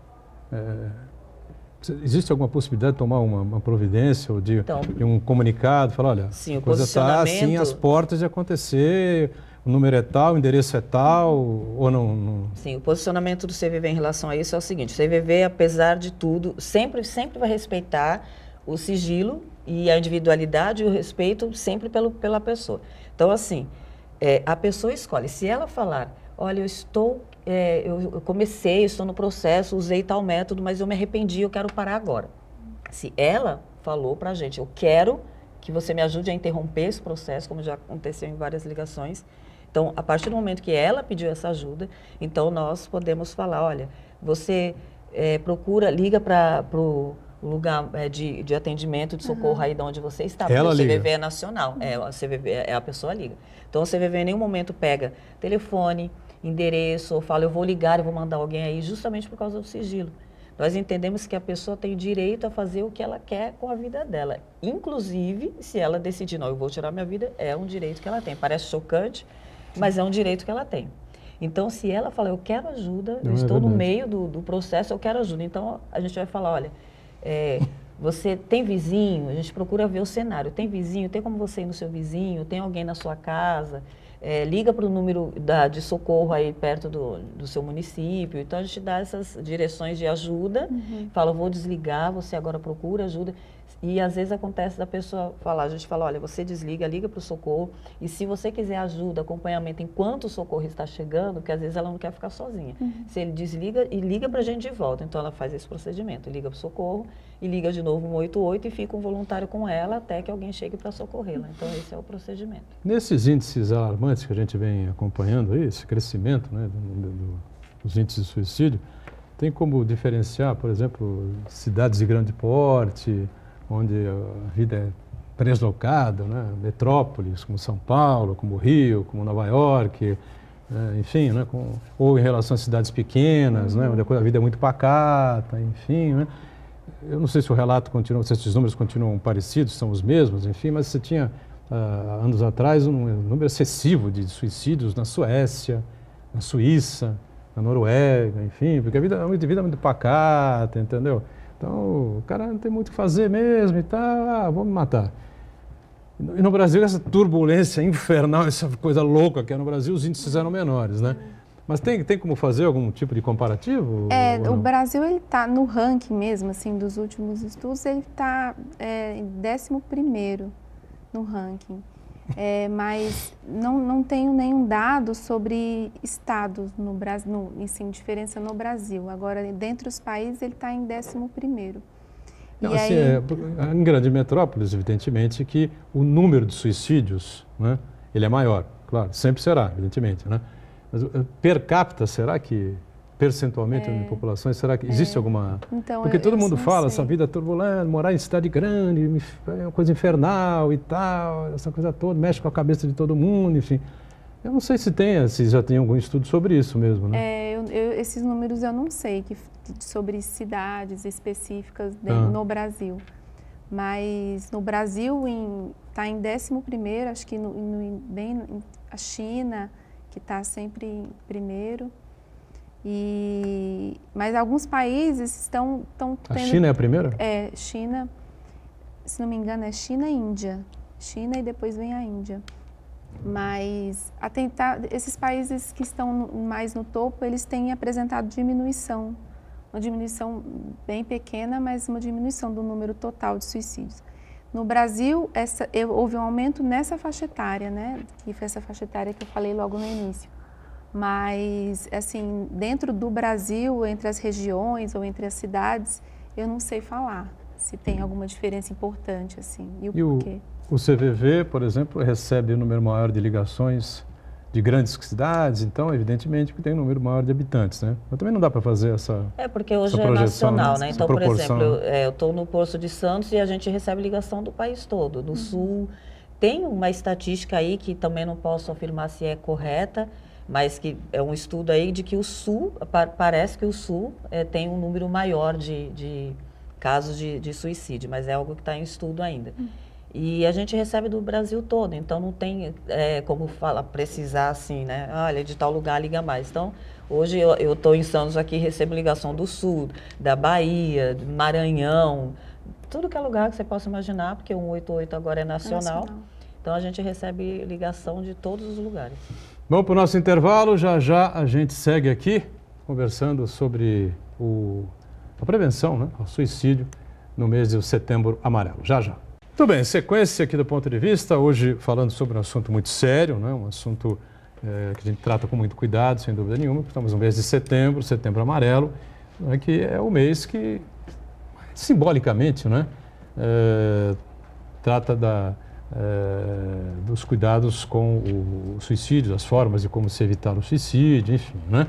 existe alguma possibilidade de tomar uma providência ou de um comunicado, falar, olha, sim, a coisa está assim, as portas de acontecer, o número é tal, o endereço é tal, ou não? Sim, o posicionamento do CVV em relação a isso é o seguinte, o CVV, apesar de tudo, sempre vai respeitar o sigilo e a individualidade e o respeito sempre pela pessoa. Então, assim, a pessoa escolhe. Se ela falar, olha, eu comecei, estou no processo, usei tal método, mas eu me arrependi, eu quero parar agora. Se ela falou para a gente, eu quero que você me ajude a interromper esse processo, como já aconteceu em várias ligações. Então, a partir do momento que ela pediu essa ajuda, então nós podemos falar, olha, você liga para o lugar de atendimento, de socorro aí de onde você está, porque o CVV é nacional, a CVV, a pessoa liga. Então, o CVV em nenhum momento pega telefone, endereço, ou fala, eu vou ligar, eu vou mandar alguém aí, justamente por causa do sigilo. Nós entendemos que a pessoa tem direito a fazer o que ela quer com a vida dela. Inclusive, se ela decidir, não, eu vou tirar minha vida, é um direito que ela tem. Parece chocante, mas é um direito que ela tem. Então, se ela fala, eu quero ajuda, eu estou no meio do processo, eu quero ajuda. Então, a gente vai falar, olha, você tem vizinho? A gente procura ver o cenário. Tem vizinho? Tem como você ir no seu vizinho? Tem alguém na sua casa? Liga para o número de socorro aí perto do seu município. Então, a gente dá essas direções de ajuda. Fala, vou desligar, você agora procura ajuda. E às vezes acontece da pessoa falar, a gente fala, olha, você desliga, liga para o socorro, e se você quiser ajuda, acompanhamento enquanto o socorro está chegando, porque às vezes ela não quer ficar sozinha. Se ele desliga e liga para a gente de volta, então ela faz esse procedimento, liga para o socorro e liga de novo 188 e fica um voluntário com ela até que alguém chegue para socorrê-la. Então esse é o procedimento. Nesses índices alarmantes que a gente vem acompanhando aí, esse crescimento, né, dos índices de suicídio, tem como diferenciar, por exemplo, cidades de grande porte, onde a vida é deslocada, né? Metrópoles como São Paulo, como Rio, como Nova York, enfim, né? Ou em relação a cidades pequenas, né? Onde a vida é muito pacata, enfim, né? Eu não sei se o relato continua, se esses números continuam parecidos, são os mesmos, enfim, mas você tinha, anos atrás, um número excessivo de suicídios na Suécia, na Suíça, na Noruega, enfim, porque a vida é muito pacata, entendeu? Então, o cara não tem muito o que fazer mesmo e tal, vamos matar. E no Brasil, essa turbulência infernal, essa coisa louca que é no Brasil, os índices eram menores, né? Mas tem como fazer algum tipo de comparativo? O Brasil, ele está no ranking mesmo, assim, dos últimos estudos, ele está em 11º no ranking. Mas não tenho nenhum dado sobre estados no Brasil, assim, diferença no Brasil. Agora, dentre os países, ele está em 11º. Não, assim, em grandes metrópoles, evidentemente, que o número de suicídios, né, ele é maior, claro, sempre será, evidentemente, né? Mas per capita, será que, percentualmente na população, será que existe alguma... Então, porque todo mundo fala, essa vida turbulenta, morar em cidade grande, é uma coisa infernal e tal, essa coisa toda, mexe com a cabeça de todo mundo, enfim. Eu não sei se já tem algum estudo sobre isso mesmo, né? Esses números eu não sei, sobre cidades específicas no Brasil. Mas no Brasil está em 11º, acho que a China, que está sempre em primeiro. Mas alguns países estão tendo... A China é a primeira? China, se não me engano, é China e Índia. China e depois vem a Índia. Mas esses países que estão mais no topo, eles têm apresentado diminuição. Uma diminuição bem pequena, mas uma diminuição do número total de suicídios. No Brasil, houve um aumento nessa faixa etária, né? Que foi essa faixa etária que eu falei logo no início. Mas, assim, dentro do Brasil, entre as regiões ou entre as cidades, eu não sei falar se tem alguma diferença importante, assim, e o porquê. O CVV, por exemplo, recebe um número maior de ligações de grandes cidades, então, evidentemente, que tem um número maior de habitantes, né? Mas também não dá para fazer essa porque hoje é nacional, né? Então, por exemplo, eu estou no Poço de Santos e a gente recebe ligação do país todo, do Sul. Tem uma estatística aí que também não posso afirmar se é correta, mas que é um estudo aí de que o Sul, parece que o Sul tem um número maior de casos de suicídio, mas é algo que está em estudo ainda. E a gente recebe do Brasil todo, então não tem como precisar assim, né? Olha, de tal lugar liga mais. Então, hoje eu estou em Santos aqui, recebo ligação do Sul, da Bahia, do Maranhão, tudo que é lugar que você possa imaginar, porque o 188 agora é nacional. Então a gente recebe ligação de todos os lugares. Vamos para o nosso intervalo, já a gente segue aqui conversando sobre a prevenção, né, ao suicídio no mês de Setembro Amarelo. Já. Muito bem, sequência aqui do Ponto de Vista, hoje falando sobre um assunto muito sério, né, um assunto que a gente trata com muito cuidado, sem dúvida nenhuma. Estamos no mês de Setembro Amarelo, né, que é o mês que, simbolicamente, né, trata dos cuidados com o suicídio, das formas de como se evitar o suicídio, enfim, né?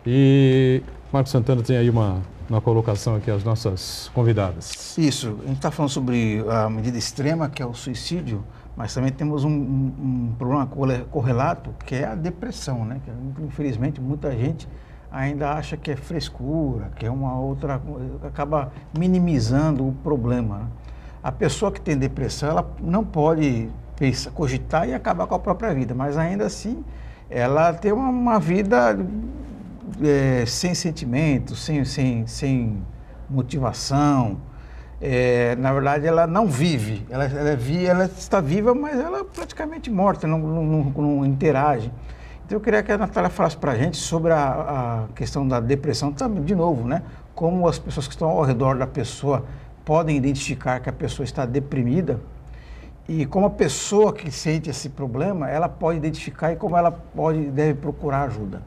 E Marcos Santana tem aí uma colocação aqui às nossas convidadas. Isso, a gente está falando sobre a medida extrema, que é o suicídio, mas também temos um problema correlato, que é a depressão, né? Que, infelizmente, muita gente ainda acha que é frescura, que é uma outra, acaba minimizando o problema, né? A pessoa que tem depressão, ela não pode cogitar e acabar com a própria vida, mas ainda assim ela tem uma vida sem sentimento, sem motivação. Na verdade, ela não vive. Ela está viva, mas ela é praticamente morta, não interage. Então, eu queria que a Natália falasse para a gente sobre a questão da depressão, também, de novo, né? Como as pessoas que estão ao redor da pessoa podem identificar que a pessoa está deprimida e como a pessoa que sente esse problema, ela pode identificar e como ela deve procurar ajuda.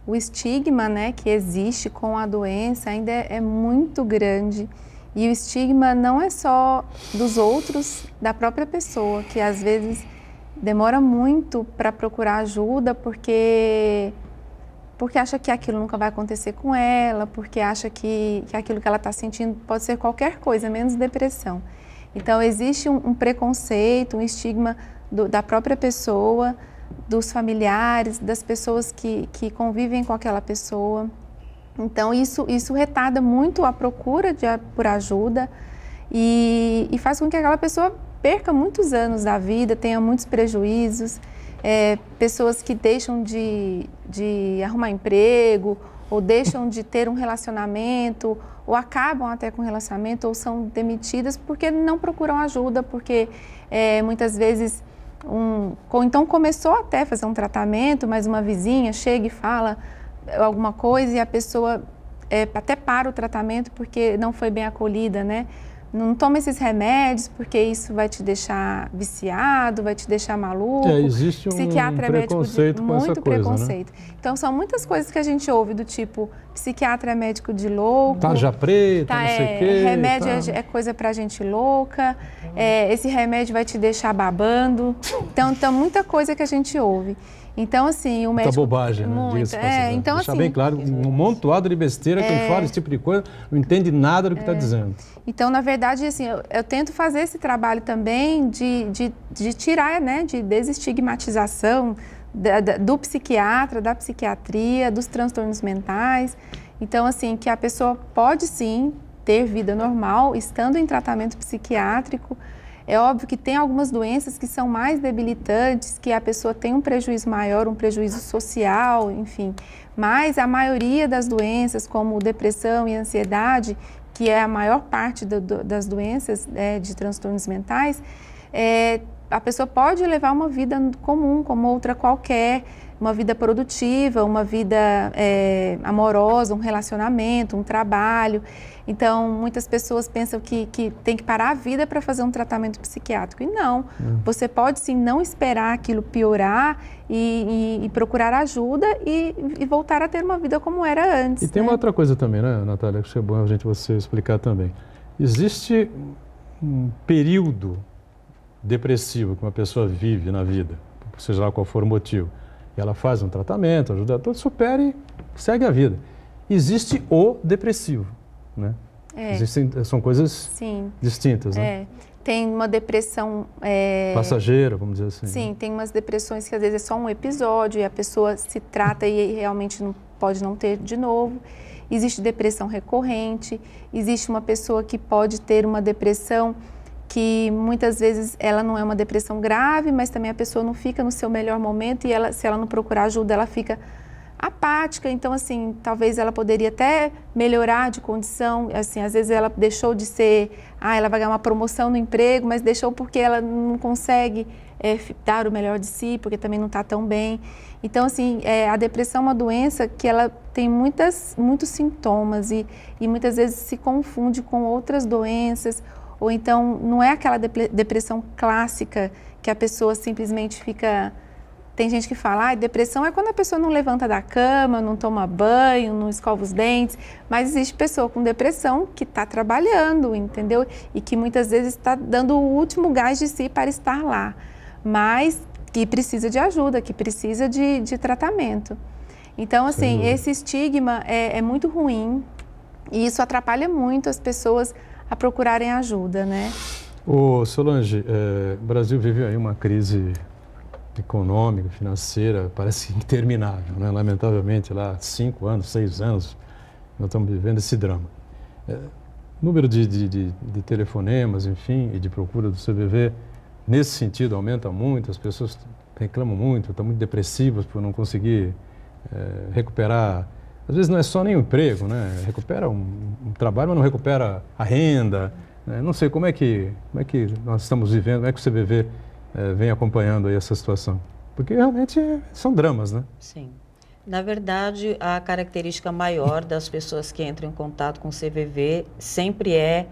O estigma, né, que existe com a doença ainda é muito grande. E o estigma não é só dos outros, da própria pessoa, que às vezes demora muito para procurar ajuda porque acha que aquilo nunca vai acontecer com ela, porque acha que aquilo que ela está sentindo pode ser qualquer coisa, menos depressão. Então, existe um preconceito, um estigma da própria pessoa, dos familiares, das pessoas que convivem com aquela pessoa. Então, isso retarda muito a procura por ajuda e faz com que aquela pessoa perca muitos anos da vida, tenha muitos prejuízos. Pessoas que deixam de arrumar emprego, ou deixam de ter um relacionamento, ou acabam até com o relacionamento, ou são demitidas porque não procuram ajuda, porque muitas vezes, então começou até a fazer um tratamento, mas uma vizinha chega e fala alguma coisa e a pessoa até para o tratamento porque não foi bem acolhida, né? Não toma esses remédios porque isso vai te deixar viciado, vai te deixar maluco. Existe um preconceito com essa coisa, preconceito. Né? Então, são muitas coisas que a gente ouve do tipo, psiquiatra é médico de louco. Tarja preta, não sei o quê. Remédio é coisa pra gente louca. Esse remédio vai te deixar babando. Então, muita coisa que a gente ouve. Então, assim, o médico... Muita bobagem, né? Então, deixar assim, bem claro, um montoado de besteira, quem fala esse tipo de coisa não entende nada do que está dizendo. Então, na verdade, assim, eu tento fazer esse trabalho também de tirar, né, de desestigmatização do psiquiatra, da psiquiatria, dos transtornos mentais. Então, assim, que a pessoa pode sim ter vida normal estando em tratamento psiquiátrico. É óbvio que tem algumas doenças que são mais debilitantes, que a pessoa tem um prejuízo maior, um prejuízo social, enfim. Mas a maioria das doenças, como depressão e ansiedade, que é a maior parte das doenças de transtornos mentais, a pessoa pode levar uma vida comum, como outra qualquer, uma vida produtiva, uma vida amorosa, um relacionamento, um trabalho. Então, muitas pessoas pensam que tem que parar a vida para fazer um tratamento psiquiátrico. E não, você pode sim não esperar aquilo piorar e procurar ajuda e voltar a ter uma vida como era antes. E tem uma outra coisa também, né, Natália, que é bom você explicar também. Existe um período depressivo que uma pessoa vive na vida, seja lá qual for o motivo. E ela faz um tratamento, ajuda a todos, supera e segue a vida. Existe o depressivo, né? São coisas distintas, né? Tem uma depressão... passageira, vamos dizer assim. Sim, tem umas depressões que às vezes é só um episódio e a pessoa se trata e realmente pode não ter de novo. Existe depressão recorrente, existe uma pessoa que pode ter uma depressão que muitas vezes ela não é uma depressão grave, mas também a pessoa não fica no seu melhor momento e se ela não procurar ajuda, ela fica apática. Então, assim, talvez ela poderia até melhorar de condição. Assim, às vezes ela deixou de ser, ela vai ganhar uma promoção no emprego, mas deixou porque ela não consegue dar o melhor de si, porque também não está tão bem. Então, assim, a depressão é uma doença que ela tem muitos sintomas e muitas vezes se confunde com outras doenças. Ou então, não é aquela depressão clássica que a pessoa simplesmente fica... Tem gente que fala, depressão é quando a pessoa não levanta da cama, não toma banho, não escova os dentes. Mas existe pessoa com depressão que está trabalhando, entendeu? E que muitas vezes está dando o último gás de si para estar lá. Mas que precisa de ajuda, que precisa de tratamento. Então, assim, esse estigma é muito ruim e isso atrapalha muito as pessoas a procurarem ajuda, né? Solange, o Brasil vive aí uma crise econômica, financeira, parece interminável, né? Lamentavelmente, lá 5 anos, 6 anos, nós estamos vivendo esse drama. Número de telefonemas, enfim, e de procura do CVV, nesse sentido, aumenta muito, as pessoas reclamam muito, estão muito depressivos por não conseguir recuperar. Às vezes não é só nem o emprego, né? Recupera um trabalho, mas não recupera a renda. Né? Não sei como é que nós estamos vivendo, como é que o CVV vem acompanhando aí essa situação. Porque realmente são dramas, né? Sim. Na verdade, a característica maior das pessoas que entram em contato com o CVV sempre é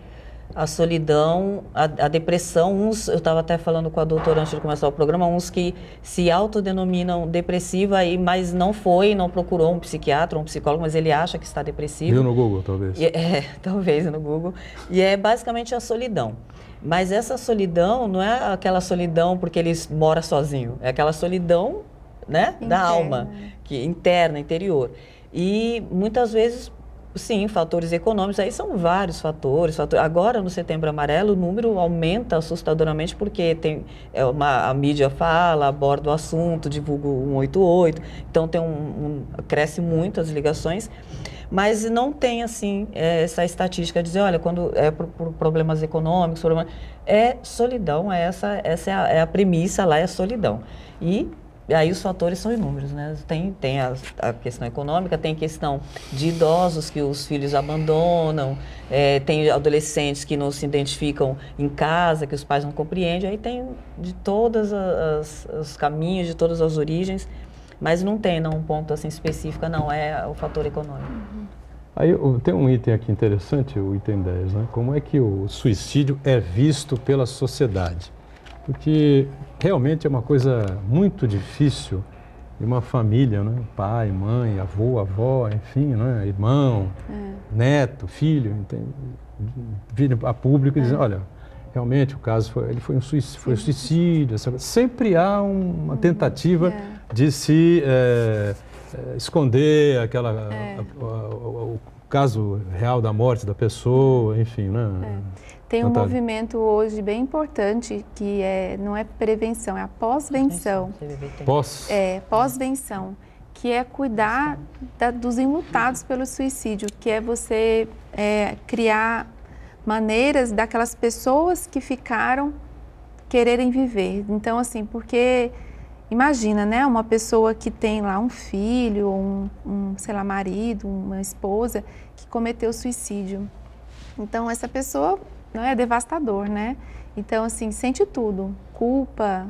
a solidão, a depressão. Uns, eu estava até falando com a doutora antes de começar o programa, uns que se autodenominam depressiva, mas não procurou um psiquiatra, um psicólogo, mas ele acha que está depressivo. Viu no Google, talvez. Talvez no Google. E é basicamente a solidão. Mas essa solidão não é aquela solidão porque ele mora sozinho, é aquela solidão, né, da alma, interna, interior. E muitas vezes, sim, fatores econômicos, aí são vários fatores. Agora, no Setembro Amarelo, o número aumenta assustadoramente porque a mídia fala, aborda o assunto, divulga o 188, então cresce muito as ligações. Mas não tem, assim, essa estatística de dizer, olha, quando é por problemas econômicos, é solidão, essa é a premissa lá, é a solidão. E aí os fatores são inúmeros, né? Tem a questão econômica, tem questão de idosos que os filhos abandonam, tem adolescentes que não se identificam em casa, que os pais não compreendem, aí tem de todos os caminhos, de todas as origens. Mas não tem um ponto assim específico, não, é o fator econômico. Aí tem um item aqui interessante, o item 10, né? Como é que o suicídio é visto pela sociedade? Porque realmente é uma coisa muito difícil de uma família, né? Pai, mãe, avô, avó, enfim, né? Irmão, neto, filho, vir a público e dizer, olha, realmente o caso foi um suicídio. Sempre há uma tentativa de se esconder o caso real da morte da pessoa, enfim, né? Tem um movimento hoje bem importante que não é prevenção, é a pós-venção. Pós-venção, que é cuidar dos enlutados pelo suicídio, que é você criar maneiras daquelas pessoas que ficaram quererem viver. Então, assim, porque imagina, né, uma pessoa que tem lá um filho, sei lá, marido, uma esposa que cometeu suicídio. Então, essa pessoa é devastador, né? Então, assim, sente tudo, culpa,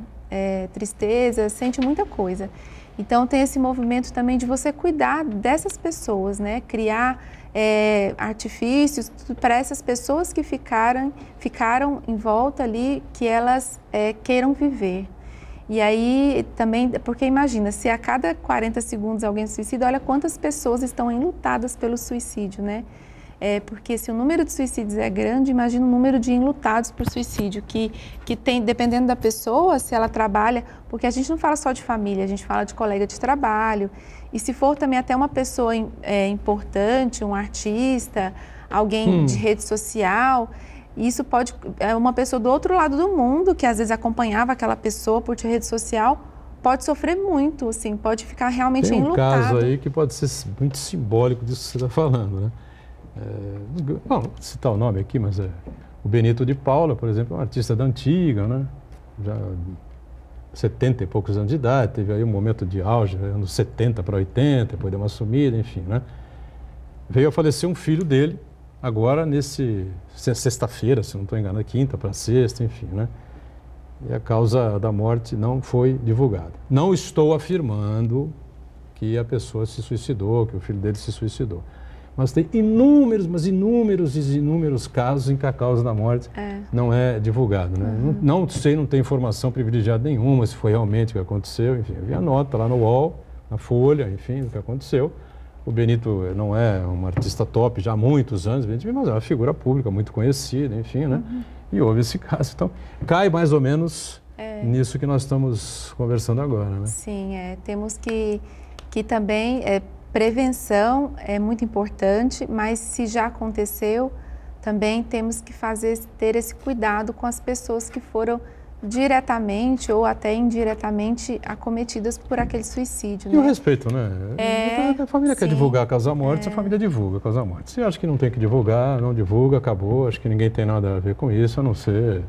tristeza, sente muita coisa. Então, tem esse movimento também de você cuidar dessas pessoas, né? Criar artifícios para essas pessoas que ficaram em volta ali, que elas queiram viver. E aí também, porque imagina, se a cada 40 segundos alguém se suicida, olha quantas pessoas estão enlutadas pelo suicídio, né? Porque se o número de suicídios é grande, imagina o número de enlutados por suicídio, que tem, dependendo da pessoa, se ela trabalha, porque a gente não fala só de família, a gente fala de colega de trabalho, e se for também até uma pessoa importante, um artista, alguém de rede social, isso pode, uma pessoa do outro lado do mundo, que às vezes acompanhava aquela pessoa por rede social, pode sofrer muito, assim, pode ficar realmente enlutado. Tem um caso aí que pode ser muito simbólico disso que você está falando, né? Não vou citar o nome aqui, mas o Benito de Paula, por exemplo, é um artista da antiga, né? Já 70 e poucos anos de idade, teve aí um momento de auge, anos 70 para 80, depois deu uma sumida, enfim, né? Veio a falecer um filho dele, agora sexta-feira, se não estou enganado, quinta para sexta, enfim, né? E a causa da morte não foi divulgada. Não estou afirmando que a pessoa se suicidou, que o filho dele se suicidou. Mas tem inúmeros casos em que a causa da morte não é divulgada, né? Não tem informação privilegiada nenhuma se foi realmente o que aconteceu, enfim, havia nota lá no UOL, na Folha, enfim, do que aconteceu. O Benito não é um artista top já há muitos anos, mas é uma figura pública muito conhecida, enfim, né? E houve esse caso. Então, cai mais ou menos nisso que nós estamos conversando agora, né? Sim, temos que também... prevenção é muito importante, mas se já aconteceu, também temos que ter esse cuidado com as pessoas que foram diretamente ou até indiretamente acometidas por aquele suicídio. E o respeito, né? A família quer divulgar a causa da morte, a família divulga a causa da morte. Se acha que não tem que divulgar, não divulga, acabou. Acho que ninguém tem nada a ver com isso, a não ser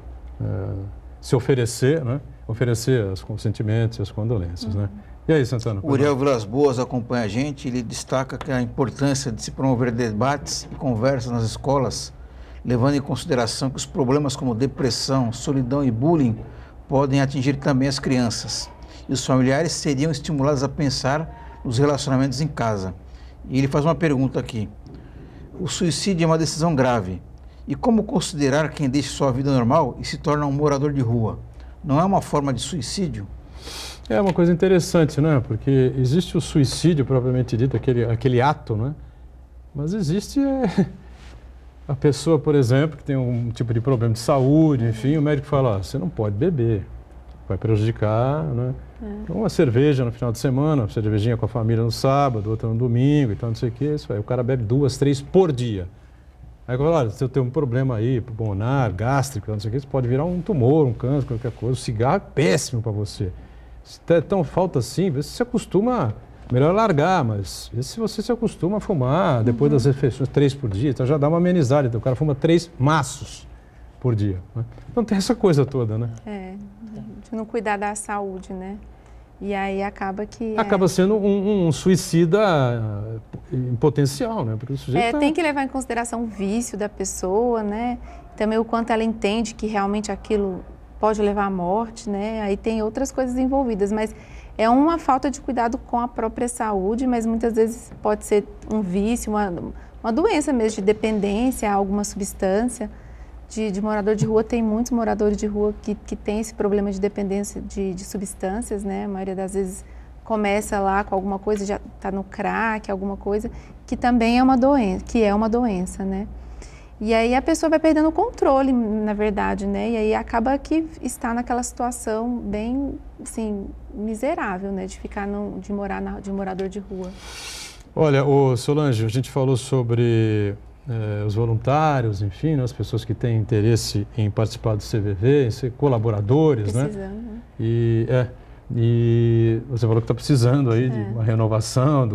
se oferecer, né? oferecer os sentimentos e as condolências, né? E aí, Santana? O Uriel Vilas Boas acompanha a gente, ele destaca que a importância de se promover debates e conversas nas escolas, levando em consideração que os problemas como depressão, solidão e bullying podem atingir também as crianças. E os familiares seriam estimulados a pensar nos relacionamentos em casa. E ele faz uma pergunta aqui. O suicídio é uma decisão grave. E como considerar quem deixa sua vida normal e se torna um morador de rua? Não é uma forma de suicídio? É uma coisa interessante, né? Porque existe o suicídio propriamente dito, aquele ato, né? Mas existe a pessoa, por exemplo, que tem um tipo de problema de saúde, enfim, o médico fala, você não pode beber, vai prejudicar, né? Uma cerveja no final de semana, uma cervejinha com a família no sábado, outra no domingo, então não sei o que, isso aí. O cara bebe 2, 3 por dia. Aí agora, olha, se eu tenho um problema aí, pulmonar, gástrico, não sei o que, isso pode virar um tumor, um câncer, qualquer coisa. O cigarro é péssimo para você. Se tão falta assim, vê se você acostuma, melhor largar, mas vê se você se acostuma a fumar depois das refeições, 3 por dia, então já dá uma amenizada. Então o cara fuma 3 maços por dia, né? Então tem essa coisa toda, né? De não cuidar da saúde, né? E aí acaba que... Acaba sendo um suicida em potencial, né? Porque o sujeito tem que levar em consideração o vício da pessoa, né? Também o quanto ela entende que realmente aquilo pode levar à morte, né? Aí tem outras coisas envolvidas, mas é uma falta de cuidado com a própria saúde, mas muitas vezes pode ser um vício, uma doença mesmo de dependência a alguma substância. De morador de rua, tem muitos moradores de rua que tem esse problema de dependência de substâncias, né? A maioria das vezes começa lá com alguma coisa, já está no crack, alguma coisa, que também é uma doença, né? E aí a pessoa vai perdendo o controle, na verdade, né? E aí acaba que está naquela situação bem, assim, miserável, né? De ficar, de morador de rua. Olha, Solange, a gente falou sobre os voluntários, enfim, né, as pessoas que têm interesse em participar do CVV, em ser colaboradores, né? E você falou que está precisando aí de uma renovação,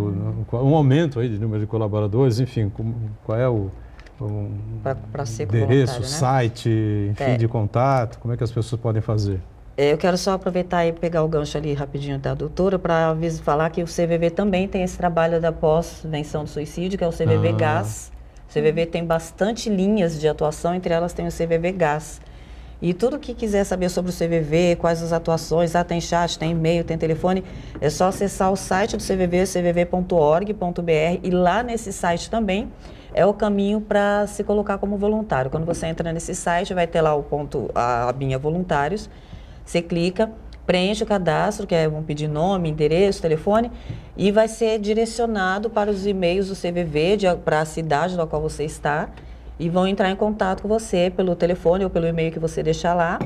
um aumento aí de número de colaboradores, enfim, qual é o endereço, né? Site, enfim, de contato, como é que as pessoas podem fazer? Eu quero só aproveitar e pegar o gancho ali rapidinho da doutora para falar que o CVV também tem esse trabalho da pós-venção do suicídio, que é o CVV Gás. O CVV tem bastante linhas de atuação, entre elas tem o CVV Gás. E tudo que quiser saber sobre o CVV, quais as atuações, tem chat, tem e-mail, tem telefone, é só acessar o site do CVV, cvv.org.br, e lá nesse site também é o caminho para se colocar como voluntário. Quando você entra nesse site, vai ter lá a abinha voluntários, você clica, preenche o cadastro, que vão pedir nome, endereço, telefone, e vai ser direcionado para os e-mails do CVV, para a cidade na qual você está, e vão entrar em contato com você pelo telefone ou pelo e-mail que você deixar lá,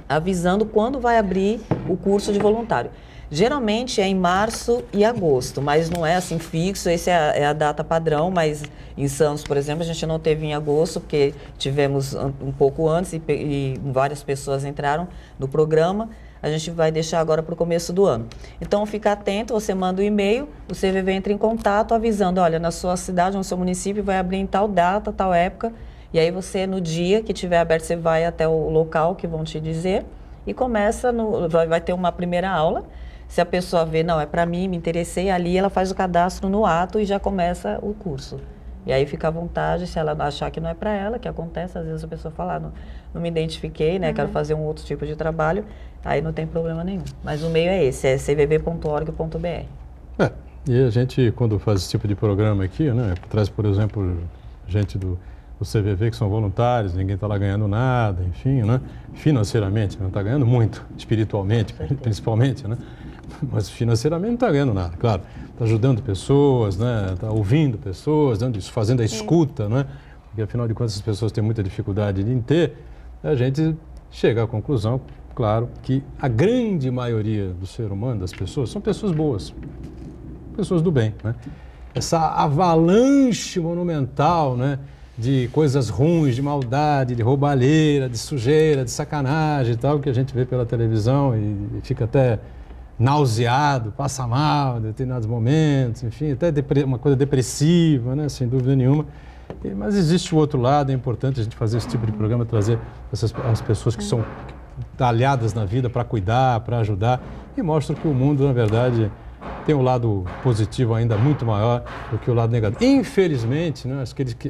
avisando quando vai abrir o curso de voluntário. Geralmente é em março e agosto, mas não é assim fixo, essa é a data padrão, mas em Santos, por exemplo, a gente não teve em agosto, porque tivemos um pouco antes e várias pessoas entraram no programa. A gente vai deixar agora para o começo do ano. Então, fica atento, você manda um e-mail, o CVV entra em contato avisando, olha, na sua cidade, no seu município, vai abrir em tal data, tal época, e aí você, no dia que tiver aberto, você vai até o local que vão te dizer e começa, vai ter uma primeira aula. Se a pessoa vê, não, é para mim, me interessei, ali ela faz o cadastro no ato e já começa o curso. E aí fica à vontade, se ela achar que não é para ela, que acontece, às vezes a pessoa fala, não me identifiquei, né, quero fazer um outro tipo de trabalho, aí não tem problema nenhum. Mas o meio é esse, é cvv.org.br. E a gente, quando faz esse tipo de programa aqui, né, traz, por exemplo, gente do CVV que são voluntários, ninguém está lá ganhando nada, enfim, né, financeiramente, não está ganhando muito, espiritualmente, principalmente, né, mas financeiramente não está ganhando nada, claro. Está ajudando pessoas, né? Está ouvindo pessoas, fazendo a escuta, né? Porque afinal de contas as pessoas têm muita dificuldade em ter. A gente chega à conclusão, claro, que a grande maioria do ser humano, das pessoas, são pessoas boas, pessoas do bem, né? Essa avalanche monumental, né? De coisas ruins, de maldade, de roubalheira, de sujeira, de sacanagem e tal, que a gente vê pela televisão e fica até nauseado, passa mal em determinados momentos, enfim, até uma coisa depressiva, né, sem dúvida nenhuma. Mas existe o outro lado, é importante a gente fazer esse tipo de programa, trazer as pessoas que talhadas na vida para cuidar, para ajudar, e mostram que o mundo, na verdade, tem um lado positivo ainda muito maior do que o lado negativo. Infelizmente, né,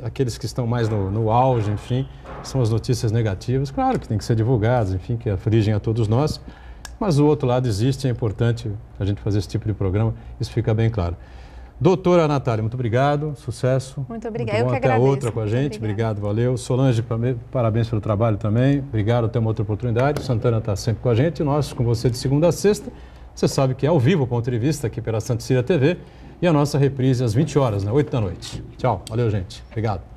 aqueles que estão mais no auge, enfim, são as notícias negativas. Claro que tem que ser divulgadas, enfim, que afligem a todos nós, mas o outro lado existe, é importante a gente fazer esse tipo de programa, isso fica bem claro. Doutora Natália, muito obrigado, sucesso. Muito obrigada, eu que agradeço. Até outra com a gente, obrigado, valeu. Solange, parabéns pelo trabalho também, obrigado, até uma outra oportunidade. O Santana está sempre com a gente, nós com você de segunda a sexta. Você sabe que é ao vivo o Ponto de Vista aqui pela Santa Cecília TV e a nossa reprise às 20 horas, né, 8 da noite. Tchau, valeu gente, obrigado.